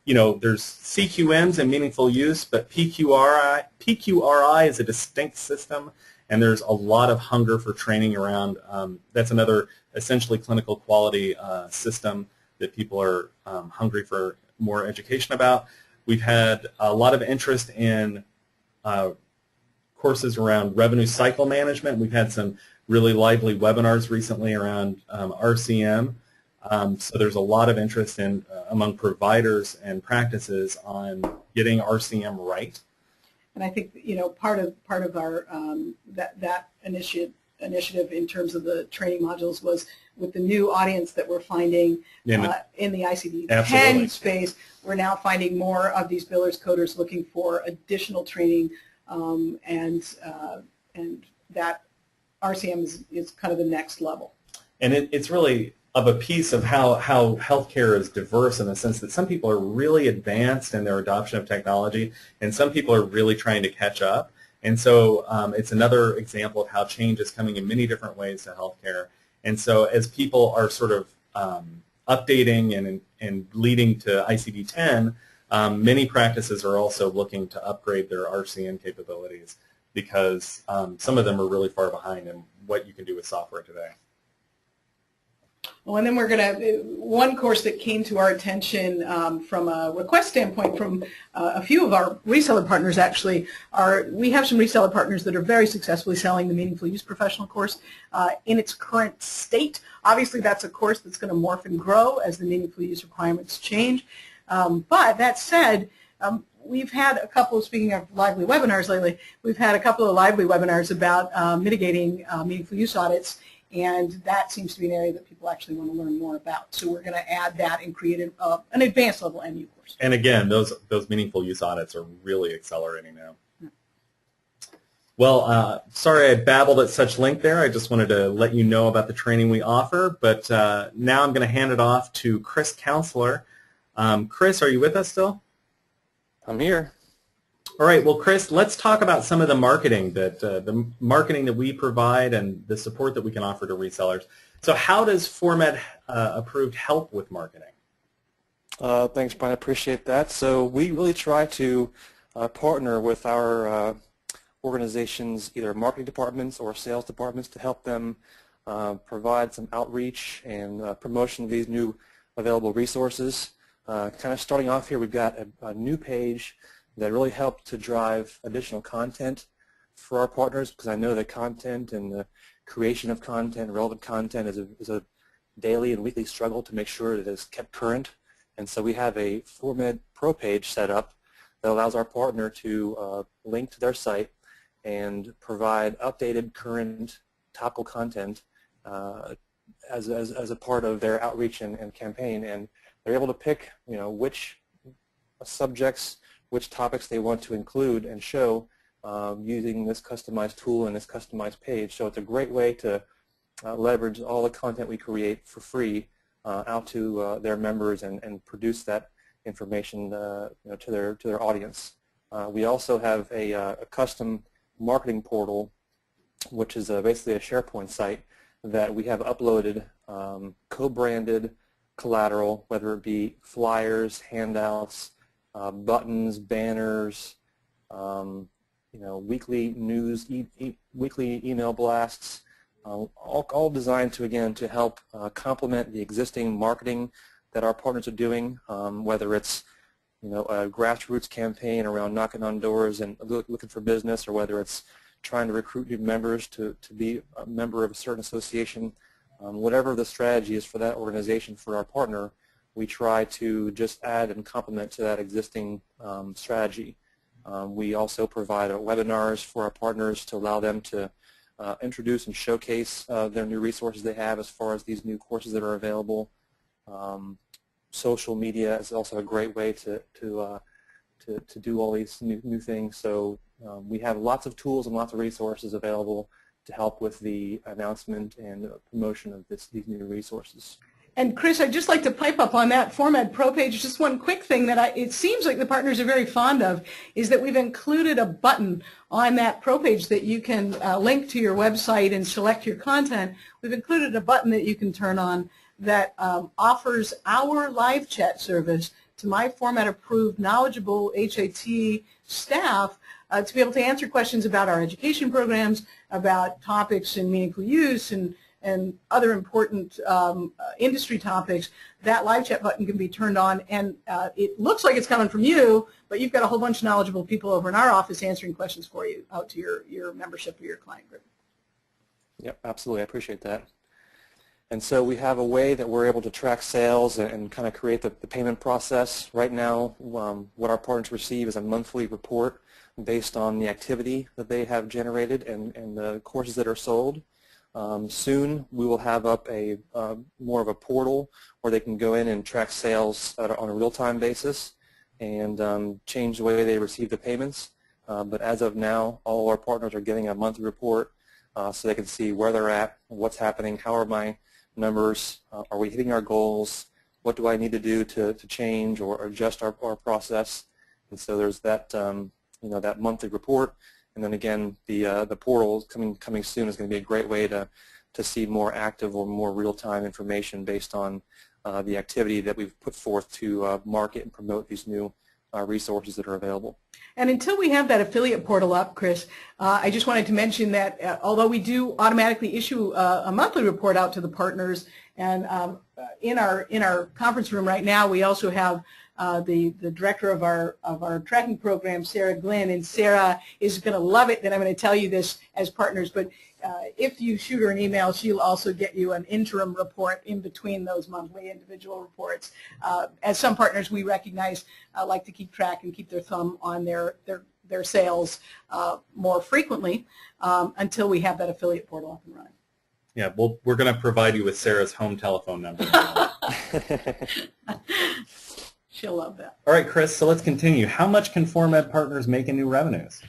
You know, there's CQMs and meaningful use, but PQRI is a distinct system, and there's a lot of hunger for training around. That's another essentially clinical quality system that people are hungry for more education about. We've had a lot of interest in courses around revenue cycle management. We've had some really lively webinars recently around RCM. So there's a lot of interest in among providers and practices on getting RCM right. And I think, you know, part of our that initiative in terms of the training modules was with the new audience that we're finding in the ICD-10 space. We're now finding more of these billers, coders looking for additional training, and that RCM is kind of the next level. And it's really of a piece of how healthcare is diverse in the sense that some people are really advanced in their adoption of technology, and some people are really trying to catch up. And so it's another example of how change is coming in many different ways to healthcare. And so as people are sort of updating and leading to ICD-10, many practices are also looking to upgrade their RCM capabilities because some of them are really far behind in what you can do with software today. Well, and then we're going to, one course that came to our attention from a request standpoint from a few of our reseller partners actually we have some reseller partners that are very successfully selling the Meaningful Use Professional course in its current state. Obviously, that's a course that's going to morph and grow as the Meaningful Use requirements change. But that said, we've had a couple, speaking of lively webinars lately, we've had a couple of lively webinars about mitigating meaningful use audits. And that seems to be an area that people actually want to learn more about. So we're going to add that and create an advanced level MU course. And again, those meaningful use audits are really accelerating now. Yeah. Well, sorry I babbled at such length there. I just wanted to let you know about the training we offer. But now I'm going to hand it off to Chris Counselor. Chris, are you with us still? I'm here. All right, well, Chris, let's talk about some of the marketing that we provide and the support that we can offer to resellers. So how does ForMed Approved help with marketing? Thanks, Brian. I appreciate that. So we really try to partner with our organizations, either marketing departments or sales departments, to help them provide some outreach and promotion of these new available resources. Kind of starting off here, we've got a new page that really helped to drive additional content for our partners, because I know that content and the creation of content, relevant content, is a daily and weekly struggle to make sure that it's kept current. And so we have a ForMed Pro page set up that allows our partner to link to their site and provide updated, current, topical content as a part of their outreach and campaign. And they're able to pick, which subjects, which topics they want to include and show using this customized tool and this customized page. So it's a great way to leverage all the content we create for free out to their members and produce that information to their audience. We also have a custom marketing portal, which is basically a SharePoint site that we have uploaded co-branded collateral, whether it be flyers, handouts, buttons, banners, weekly news, weekly email blasts, all designed to help complement the existing marketing that our partners are doing, whether it's a grassroots campaign around knocking on doors and looking for business, or whether it's trying to recruit new members to be a member of a certain association. Whatever the strategy is for that organization, for our partner, we try to just add and complement to that existing strategy. We also provide webinars for our partners to allow them to introduce and showcase their new resources they have as far as these new courses that are available. Social media is also a great way to do all these new things. So we have lots of tools and lots of resources available to help with the announcement and promotion of these new resources. And Chris, I'd just like to pipe up on that ForMed Pro page. Just one quick thing that it seems like the partners are very fond of is that we've included a button on that Pro page that you can link to your website and select your content. We've included a button that you can turn on that offers our live chat service to my ForMed approved knowledgeable HIT staff to be able to answer questions about our education programs, about topics in meaningful use and other important industry topics. That live chat button can be turned on, and it looks like it's coming from you, but you've got a whole bunch of knowledgeable people over in our office answering questions for you out to your membership or your client group. Yep, absolutely. I appreciate that. And so we have a way that we're able to track sales and kind of create the payment process. Right now, what our partners receive is a monthly report based on the activity that they have generated and the courses that are sold. Soon we will have up a more of a portal where they can go in and track sales on a real-time basis and change the way they receive the payments. But as of now, all our partners are getting a monthly report so they can see where they're at, what's happening, how are my numbers, are we hitting our goals, what do I need to do to change or adjust our process. And so there's that that monthly report. And then again, the portal coming soon is going to be a great way to see more active or more real-time information based on the activity that we've put forth to market and promote these new resources that are available. And until we have that affiliate portal up, Chris, I just wanted to mention that although we do automatically issue a monthly report out to the partners, and in our conference room right now we also have the director of our tracking program, Sarah Glynn, and Sarah is going to love it that I'm going to tell you this as partners, but if you shoot her an email, she'll also get you an interim report in between those monthly individual reports. As some partners we recognize like to keep track and keep their thumb on their sales more frequently until we have that affiliate portal up and running. Yeah, well, we're going to provide you with Sarah's home telephone number. She'll love that. All right, Chris, so let's continue. How much can ForMed partners make in new revenues?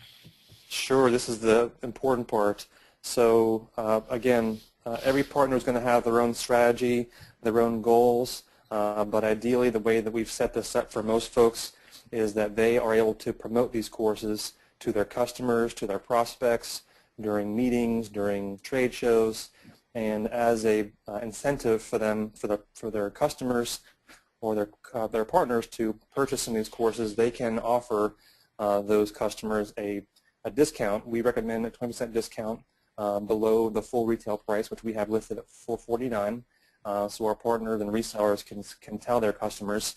Sure, this is the important part. So again, every partner is going to have their own strategy, their own goals, but ideally the way that we've set this up for most folks is that they are able to promote these courses to their customers, to their prospects, during meetings, during trade shows, and as a incentive for them, for their customers or their partners to purchase some of these courses, they can offer those customers a discount. We recommend a 20% discount below the full retail price, which we have listed at $449. So our partners and resellers can tell their customers,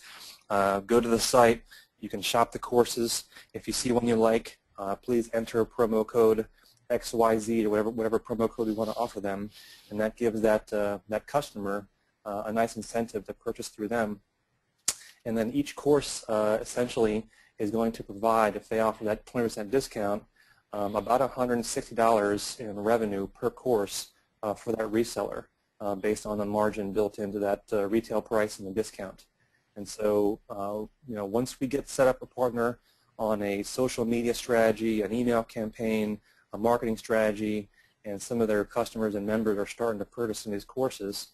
go to the site, you can shop the courses. If you see one you like, please enter promo code XYZ or whatever promo code we want to offer them, and that gives that customer a nice incentive to purchase through them. And then each course essentially is going to provide, if they offer that 20% discount, about $160 in revenue per course for that reseller, based on the margin built into that retail price and the discount. And so, once we get set up a partner on a social media strategy, an email campaign, a marketing strategy, and some of their customers and members are starting to purchase some of these courses,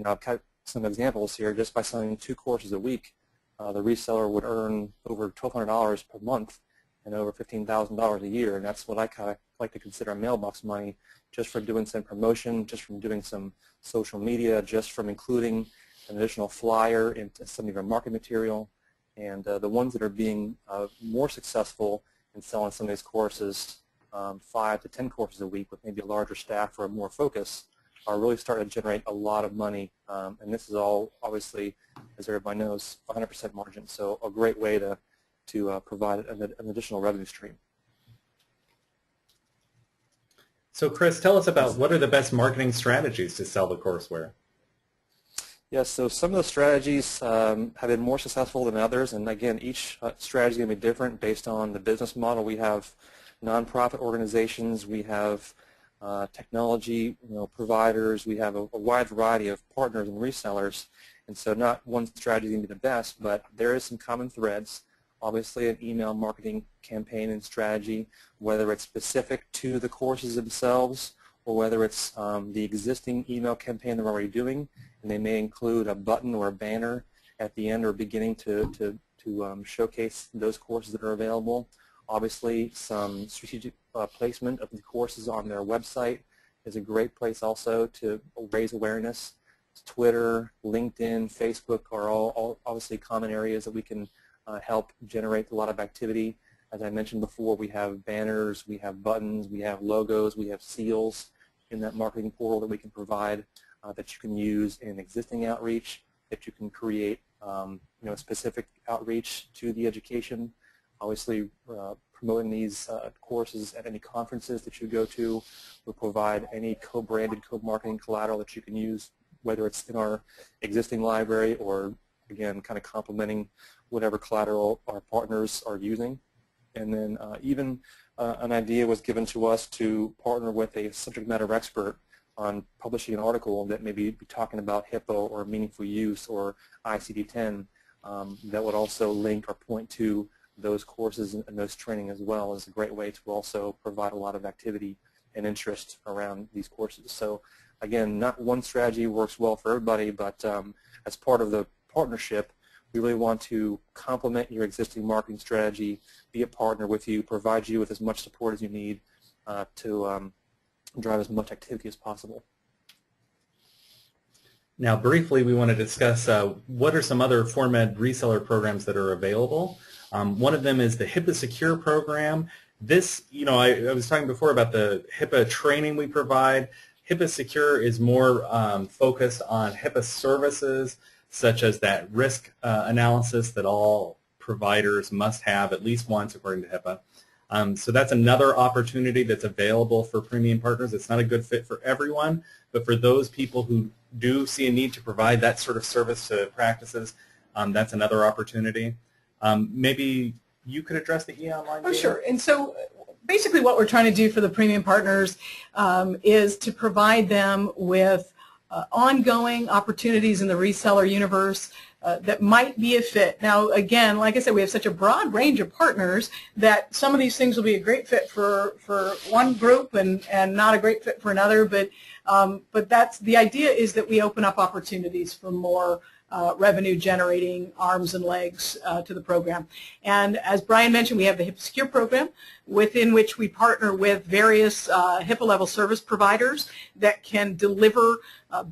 I've got some examples here. Just by selling 2 courses a week, the reseller would earn over $1,200 per month and over $15,000 a year, and that's what I kind of like to consider mailbox money, just for doing some promotion, just from doing some social media, just from including an additional flyer into some of your marketing material. And the ones that are being more successful in selling some of these courses, 5 to 10 courses a week with maybe a larger staff or more focus, are really starting to generate a lot of money. And this is all, obviously, as everybody knows, 100% margin. So a great way to provide an additional revenue stream. So Chris, tell us about what are the best marketing strategies to sell the courseware? Yes, so some of the strategies have been more successful than others, and again, each strategy is going to be different based on the business model. We have nonprofit organizations, we have technology providers, we have a wide variety of partners and resellers, and so not one strategy is going to be the best, but there is some common threads. Obviously, an email marketing campaign and strategy, whether it's specific to the courses themselves or whether it's the existing email campaign they're already doing, and they may include a button or a banner at the end or beginning to showcase those courses that are available. Obviously, some strategic placement of the courses on their website is a great place also to raise awareness. Twitter, LinkedIn, Facebook are all obviously common areas that we can help generate a lot of activity. As I mentioned before, we have banners, we have buttons, we have logos, we have seals in that marketing portal that we can provide that you can use in existing outreach, that you can create specific outreach to the education. Obviously, promoting these courses at any conferences that you go to. We'll provide any co-branded, co-marketing collateral that you can use, whether it's in our existing library or, again, kind of complementing whatever collateral our partners are using. And then even an idea was given to us to partner with a subject matter expert on publishing an article that maybe be talking about HIPAA or meaningful use or ICD-10 that would also link or point to those courses and those training as well is a great way to also provide a lot of activity and interest around these courses. So again, not one strategy works well for everybody, but as part of the partnership, we really want to complement your existing marketing strategy, be a partner with you, provide you with as much support as you need to drive as much activity as possible. Now, briefly, we want to discuss what are some other FormEd reseller programs that are available. One of them is the HIPAA Secure program. This, I was talking before about the HIPAA training we provide. HIPAA Secure is more focused on HIPAA services, such as that risk analysis that all providers must have at least once according to HIPAA. So that's another opportunity that's available for premium partners. It's not a good fit for everyone, but for those people who do see a need to provide that sort of service to practices, that's another opportunity. Maybe you could address the e-online. Oh, sure. And so basically what we're trying to do for the premium partners is to provide them with ongoing opportunities in the reseller universe that might be a fit. Now, again, like I said, we have such a broad range of partners that some of these things will be a great fit for one group and not a great fit for another. But that's the idea, is that we open up opportunities for more revenue-generating arms and legs to the program. And as Brian mentioned, we have the HIPAA Secure program, within which we partner with various HIPAA-level service providers that can deliver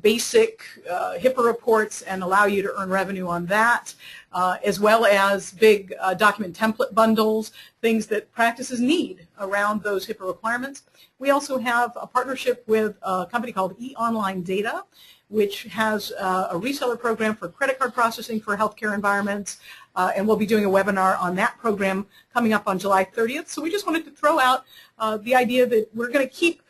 basic HIPAA reports and allow you to earn revenue on that, as well as big document template bundles, things that practices need around those HIPAA requirements. We also have a partnership with a company called eOnline Data, which has a reseller program for credit card processing for healthcare environments, and we'll be doing a webinar on that program coming up on July 30th. So we just wanted to throw out the idea that we're going to keep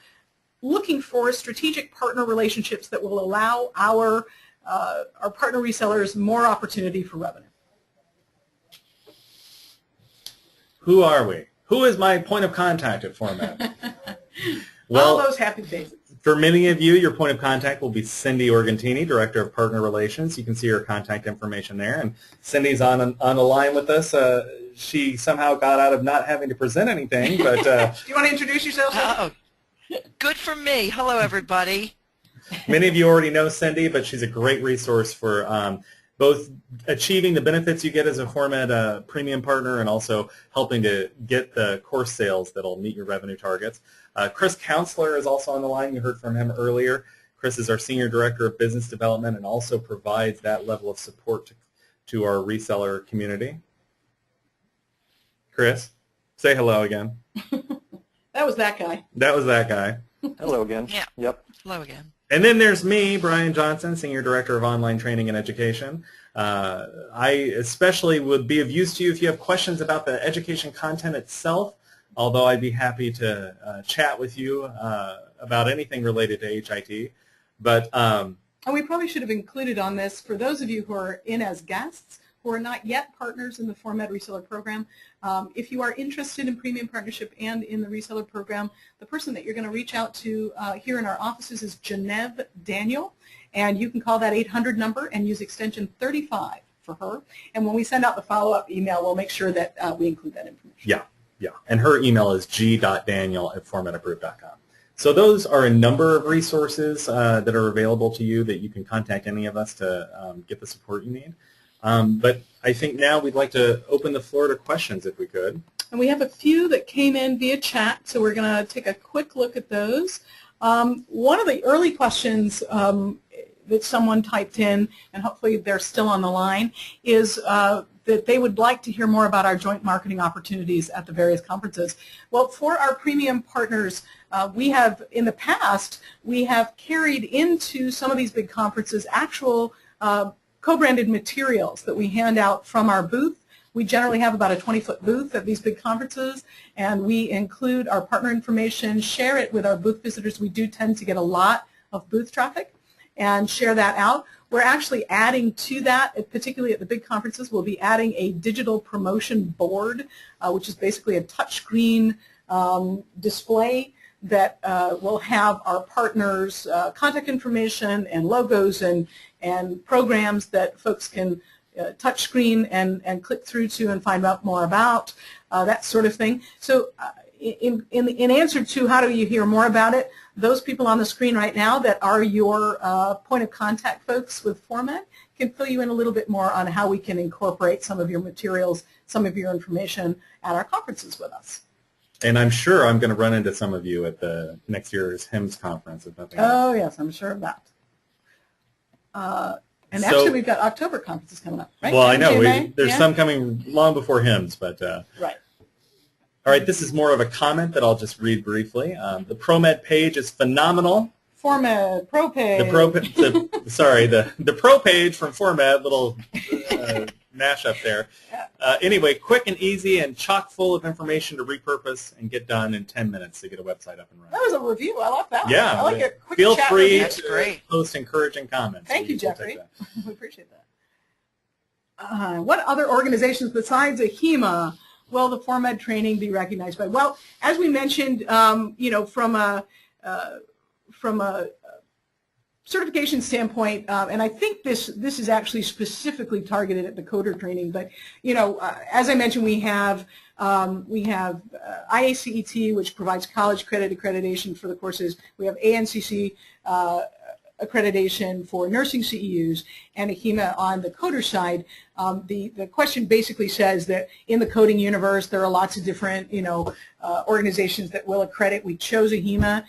looking for strategic partner relationships that will allow our partner resellers more opportunity for revenue. Who are we? Who is my point of contact at Format? Well, all those happy faces. For many of you, your point of contact will be Cindy Organtini, Director of Partner Relations. You can see her contact information there. And Cindy's on a line with us. She somehow got out of not having to present anything. But do you want to introduce yourself? Oh, good for me. Hello, everybody. Many of you already know Cindy, but she's a great resource for both achieving the benefits you get as a Format premium partner and also helping to get the course sales that will meet your revenue targets. Chris Counselor is also on the line. You heard from him earlier. Chris is our Senior Director of Business Development and also provides that level of support to our reseller community. Chris, say hello again. That was that guy. That was that guy. Hello again. Yeah. Yep. Hello again. And then there's me, Brian Johnson, Senior Director of Online Training and Education. I especially would be of use to you if you have questions about the education content itself, although I'd be happy to chat with you about anything related to HIT. But and we probably should have included on this, for those of you who are in as guests, who are not yet partners in the Format Reseller Program, if you are interested in Premium Partnership and in the Reseller Program, the person that you're going to reach out to here in our offices is Genevieve Daniel, and you can call that 800 number and use extension 35 for her. And when we send out the follow-up email, we'll make sure that we include that information. Yeah, yeah. And her email is g.daniel@formatapproved.com. So those are a number of resources that are available to you that you can contact any of us to get the support you need. But I think now we'd like to open the floor to questions if we could. And we have a few that came in via chat, so we're going to take a quick look at those. One of the early questions that someone typed in, and hopefully they're still on the line, is that they would like to hear more about our joint marketing opportunities at the various conferences. Well, for our premium partners, we have, in the past, we have carried into some of these big conferences actual co-branded materials that we hand out from our booth. We generally have about a 20-foot booth at these big conferences, and we include our partner information, share it with our booth visitors. We do tend to get a lot of booth traffic and share that out. We're actually adding to that, particularly at the big conferences, we'll be adding a digital promotion board, which is basically a touchscreen display that will have our partners' contact information and logos and programs that folks can touch screen and click through to and find out more about, that sort of thing. So in answer to how do you hear more about it, those people on the screen right now that are your point of contact folks with Format can fill you in a little bit more on how we can incorporate some of your materials, some of your information at our conferences with us. And I'm sure I'm going to run into some of you at the next year's HIMSS conference. If nothing Oh, else. yes, I'm sure of that. And So- actually, we've got October conferences coming up, right? Well, I know. GMA? There's Yeah? some coming long before HIMSS, but Right. all right, this is more of a comment that I'll just read briefly. The ProMed page is phenomenal. Format, Pro Page. The Pro page from Format, little mashup there. Anyway, quick and easy and chock full of information to repurpose and get done in 10 minutes to get a website up and running. That was a review. I like that. Yeah. I like a quick Feel chat free review. That's to great. post encouraging comments. Thank you, We'll take Jeffrey. that. We appreciate that. What other organizations besides AHIMA will the Format training be recognized by? Well, as we mentioned, you know, from a certification standpoint, and I think this is actually specifically targeted at the coder training, but you know, as I mentioned, we have IACET, which provides college credit accreditation for the courses. We have ANCC accreditation for nursing CEUs and a HIPAA on the coder side. The question basically says that in the coding universe there are lots of different organizations that will accredit. We chose a HIPAA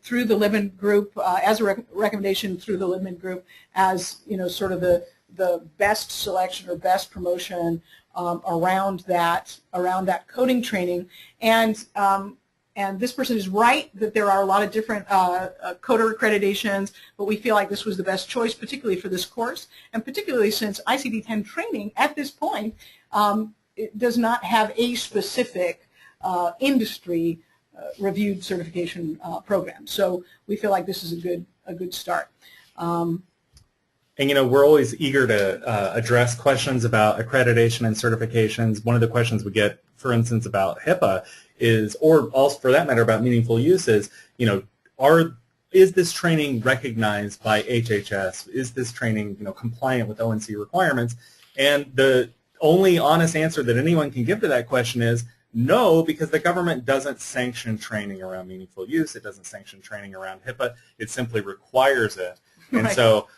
through the Libman Group as a recommendation through the Libman Group as sort of the best selection or best promotion around that coding training. And this person is right that there are a lot of different coder accreditations, but we feel like this was the best choice, particularly for this course, and particularly since ICD-10 training at this point it does not have a specific industry reviewed certification program. So we feel like this is a good start. And we're always eager to address questions about accreditation and certifications. One of the questions we get, for instance, about HIPAA is, or also for that matter about meaningful use is, is this training recognized by HHS? Is this training, compliant with ONC requirements? And the only honest answer that anyone can give to that question is no, because the government doesn't sanction training around meaningful use. It doesn't sanction training around HIPAA. It simply requires it. And right. So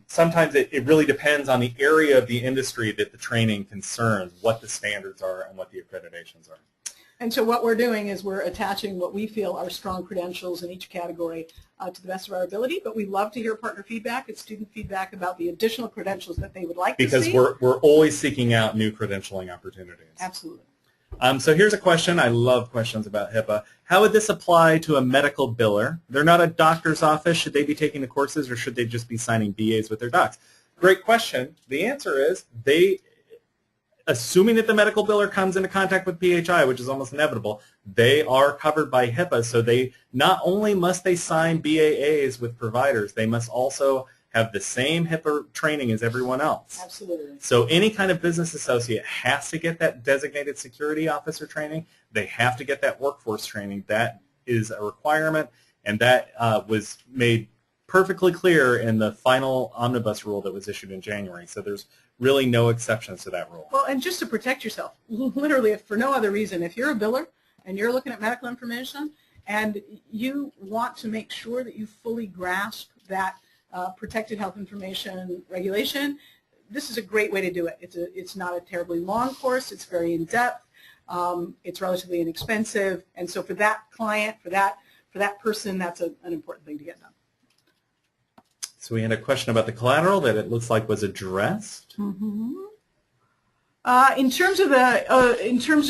sometimes it really depends on the area of the industry that the training concerns, what the standards are and what the accreditations are. And so what we're doing is we're attaching what we feel are strong credentials in each category to the best of our ability, but we love to hear partner feedback and student feedback about the additional credentials that they would like to see. Because we're always seeking out new credentialing opportunities. Absolutely. So here's a question. I love questions about HIPAA. How would this apply to a medical biller? They're not a doctor's office. Should they be taking the courses or should they just be signing BAs with their docs? Great question. The answer is assuming that the medical biller comes into contact with PHI, which is almost inevitable, they are covered by HIPAA. So they not only must they sign BAAs with providers, they must also have the same HIPAA training as everyone else. Absolutely. So any kind of business associate has to get that designated security officer training. They have to get that workforce training. That is a requirement, and that was made perfectly clear in the final omnibus rule that was issued in January. So there's really no exceptions to that rule. Well, and just to protect yourself, literally, if for no other reason, if you're a biller and you're looking at medical information and you want to make sure that you fully grasp that protected health information regulation, this is a great way to do it. It's not a terribly long course. It's very in-depth. It's relatively inexpensive. And so for that client, for that person, that's an important thing to get done. So we had a question about the collateral that it looks like was addressed. Mm-hmm. In terms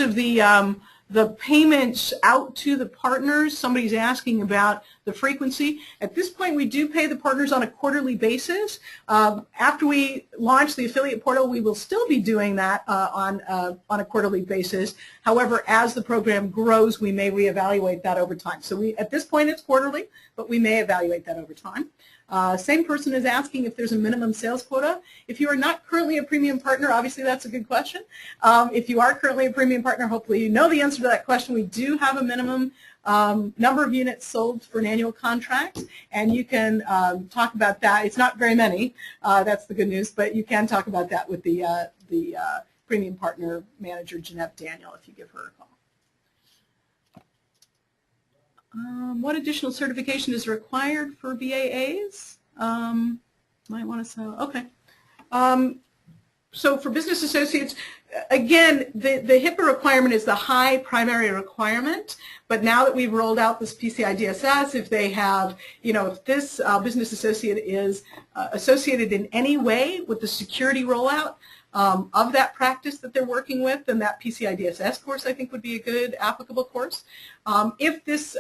of the payments out to the partners, somebody's asking about the frequency. At this point, we do pay the partners on a quarterly basis. After we launch the affiliate portal, we will still be doing that on a quarterly basis. However, as the program grows, we may reevaluate that over time. So at this point, it's quarterly, but we may evaluate that over time. Same person is asking if there's a minimum sales quota. If you are not currently a premium partner, obviously that's a good question. If you are currently a premium partner, hopefully you know the answer to that question. We do have a minimum number of units sold for an annual contract, and you can talk about that. It's not very many, that's the good news, but you can talk about that with the premium partner manager, Jeanette Daniel, if you give her a call. What additional certification is required for BAAs? Might want to say, okay. So for business associates, again, the HIPAA requirement is the high primary requirement, but now that we've rolled out this PCI DSS, if they have, if this business associate is associated in any way with the security rollout of that practice that they're working with, then that PCI DSS course I think would be a good applicable course. If this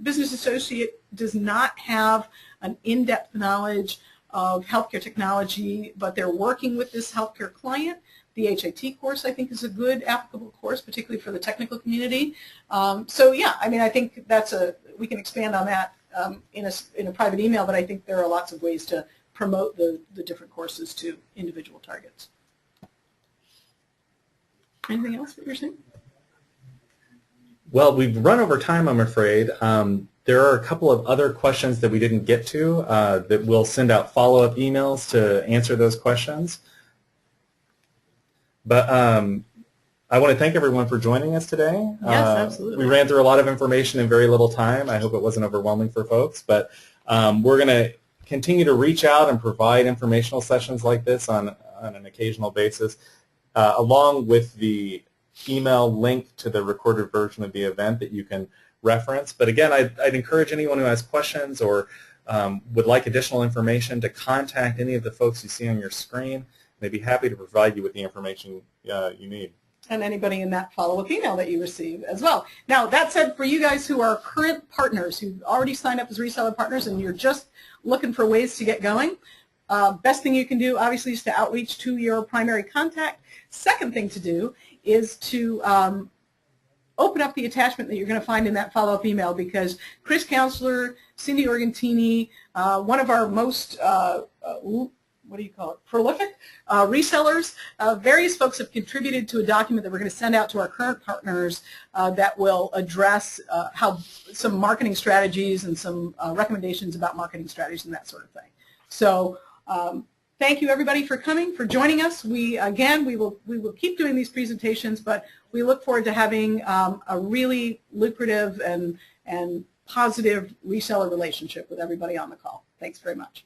business associate does not have an in-depth knowledge of healthcare technology, but they're working with this healthcare client, the HIT course I think is a good applicable course, particularly for the technical community. So yeah, I mean, I think we can expand on that in a private email, but I think there are lots of ways to promote the different courses to individual targets. Anything else that you're saying? Well, we've run over time, I'm afraid. There are a couple of other questions that we didn't get to that we'll send out follow-up emails to answer those questions. But I want to thank everyone for joining us today. Yes, absolutely. We ran through a lot of information in very little time. I hope it wasn't overwhelming for folks, but we're going to continue to reach out and provide informational sessions like this on an occasional basis, along with the email link to the recorded version of the event that you can reference. But again, I'd encourage anyone who has questions or would like additional information to contact any of the folks you see on your screen. They'd be happy to provide you with the information you need. And anybody in that follow-up email that you receive as well. Now, that said, for you guys who are current partners, who've already signed up as reseller partners and you're just looking for ways to get going, best thing you can do, obviously, is to outreach to your primary contact. Second thing to do is to open up the attachment that you're going to find in that follow-up email, because Chris Counselor, Cindy Organtini, one of our most prolific resellers, various folks have contributed to a document that we're going to send out to our current partners that will address how some marketing strategies and some recommendations about marketing strategies and that sort of thing. So thank you, everybody, for coming, for joining us. We will keep doing these presentations, but we look forward to having a really lucrative and positive reseller relationship with everybody on the call. Thanks very much.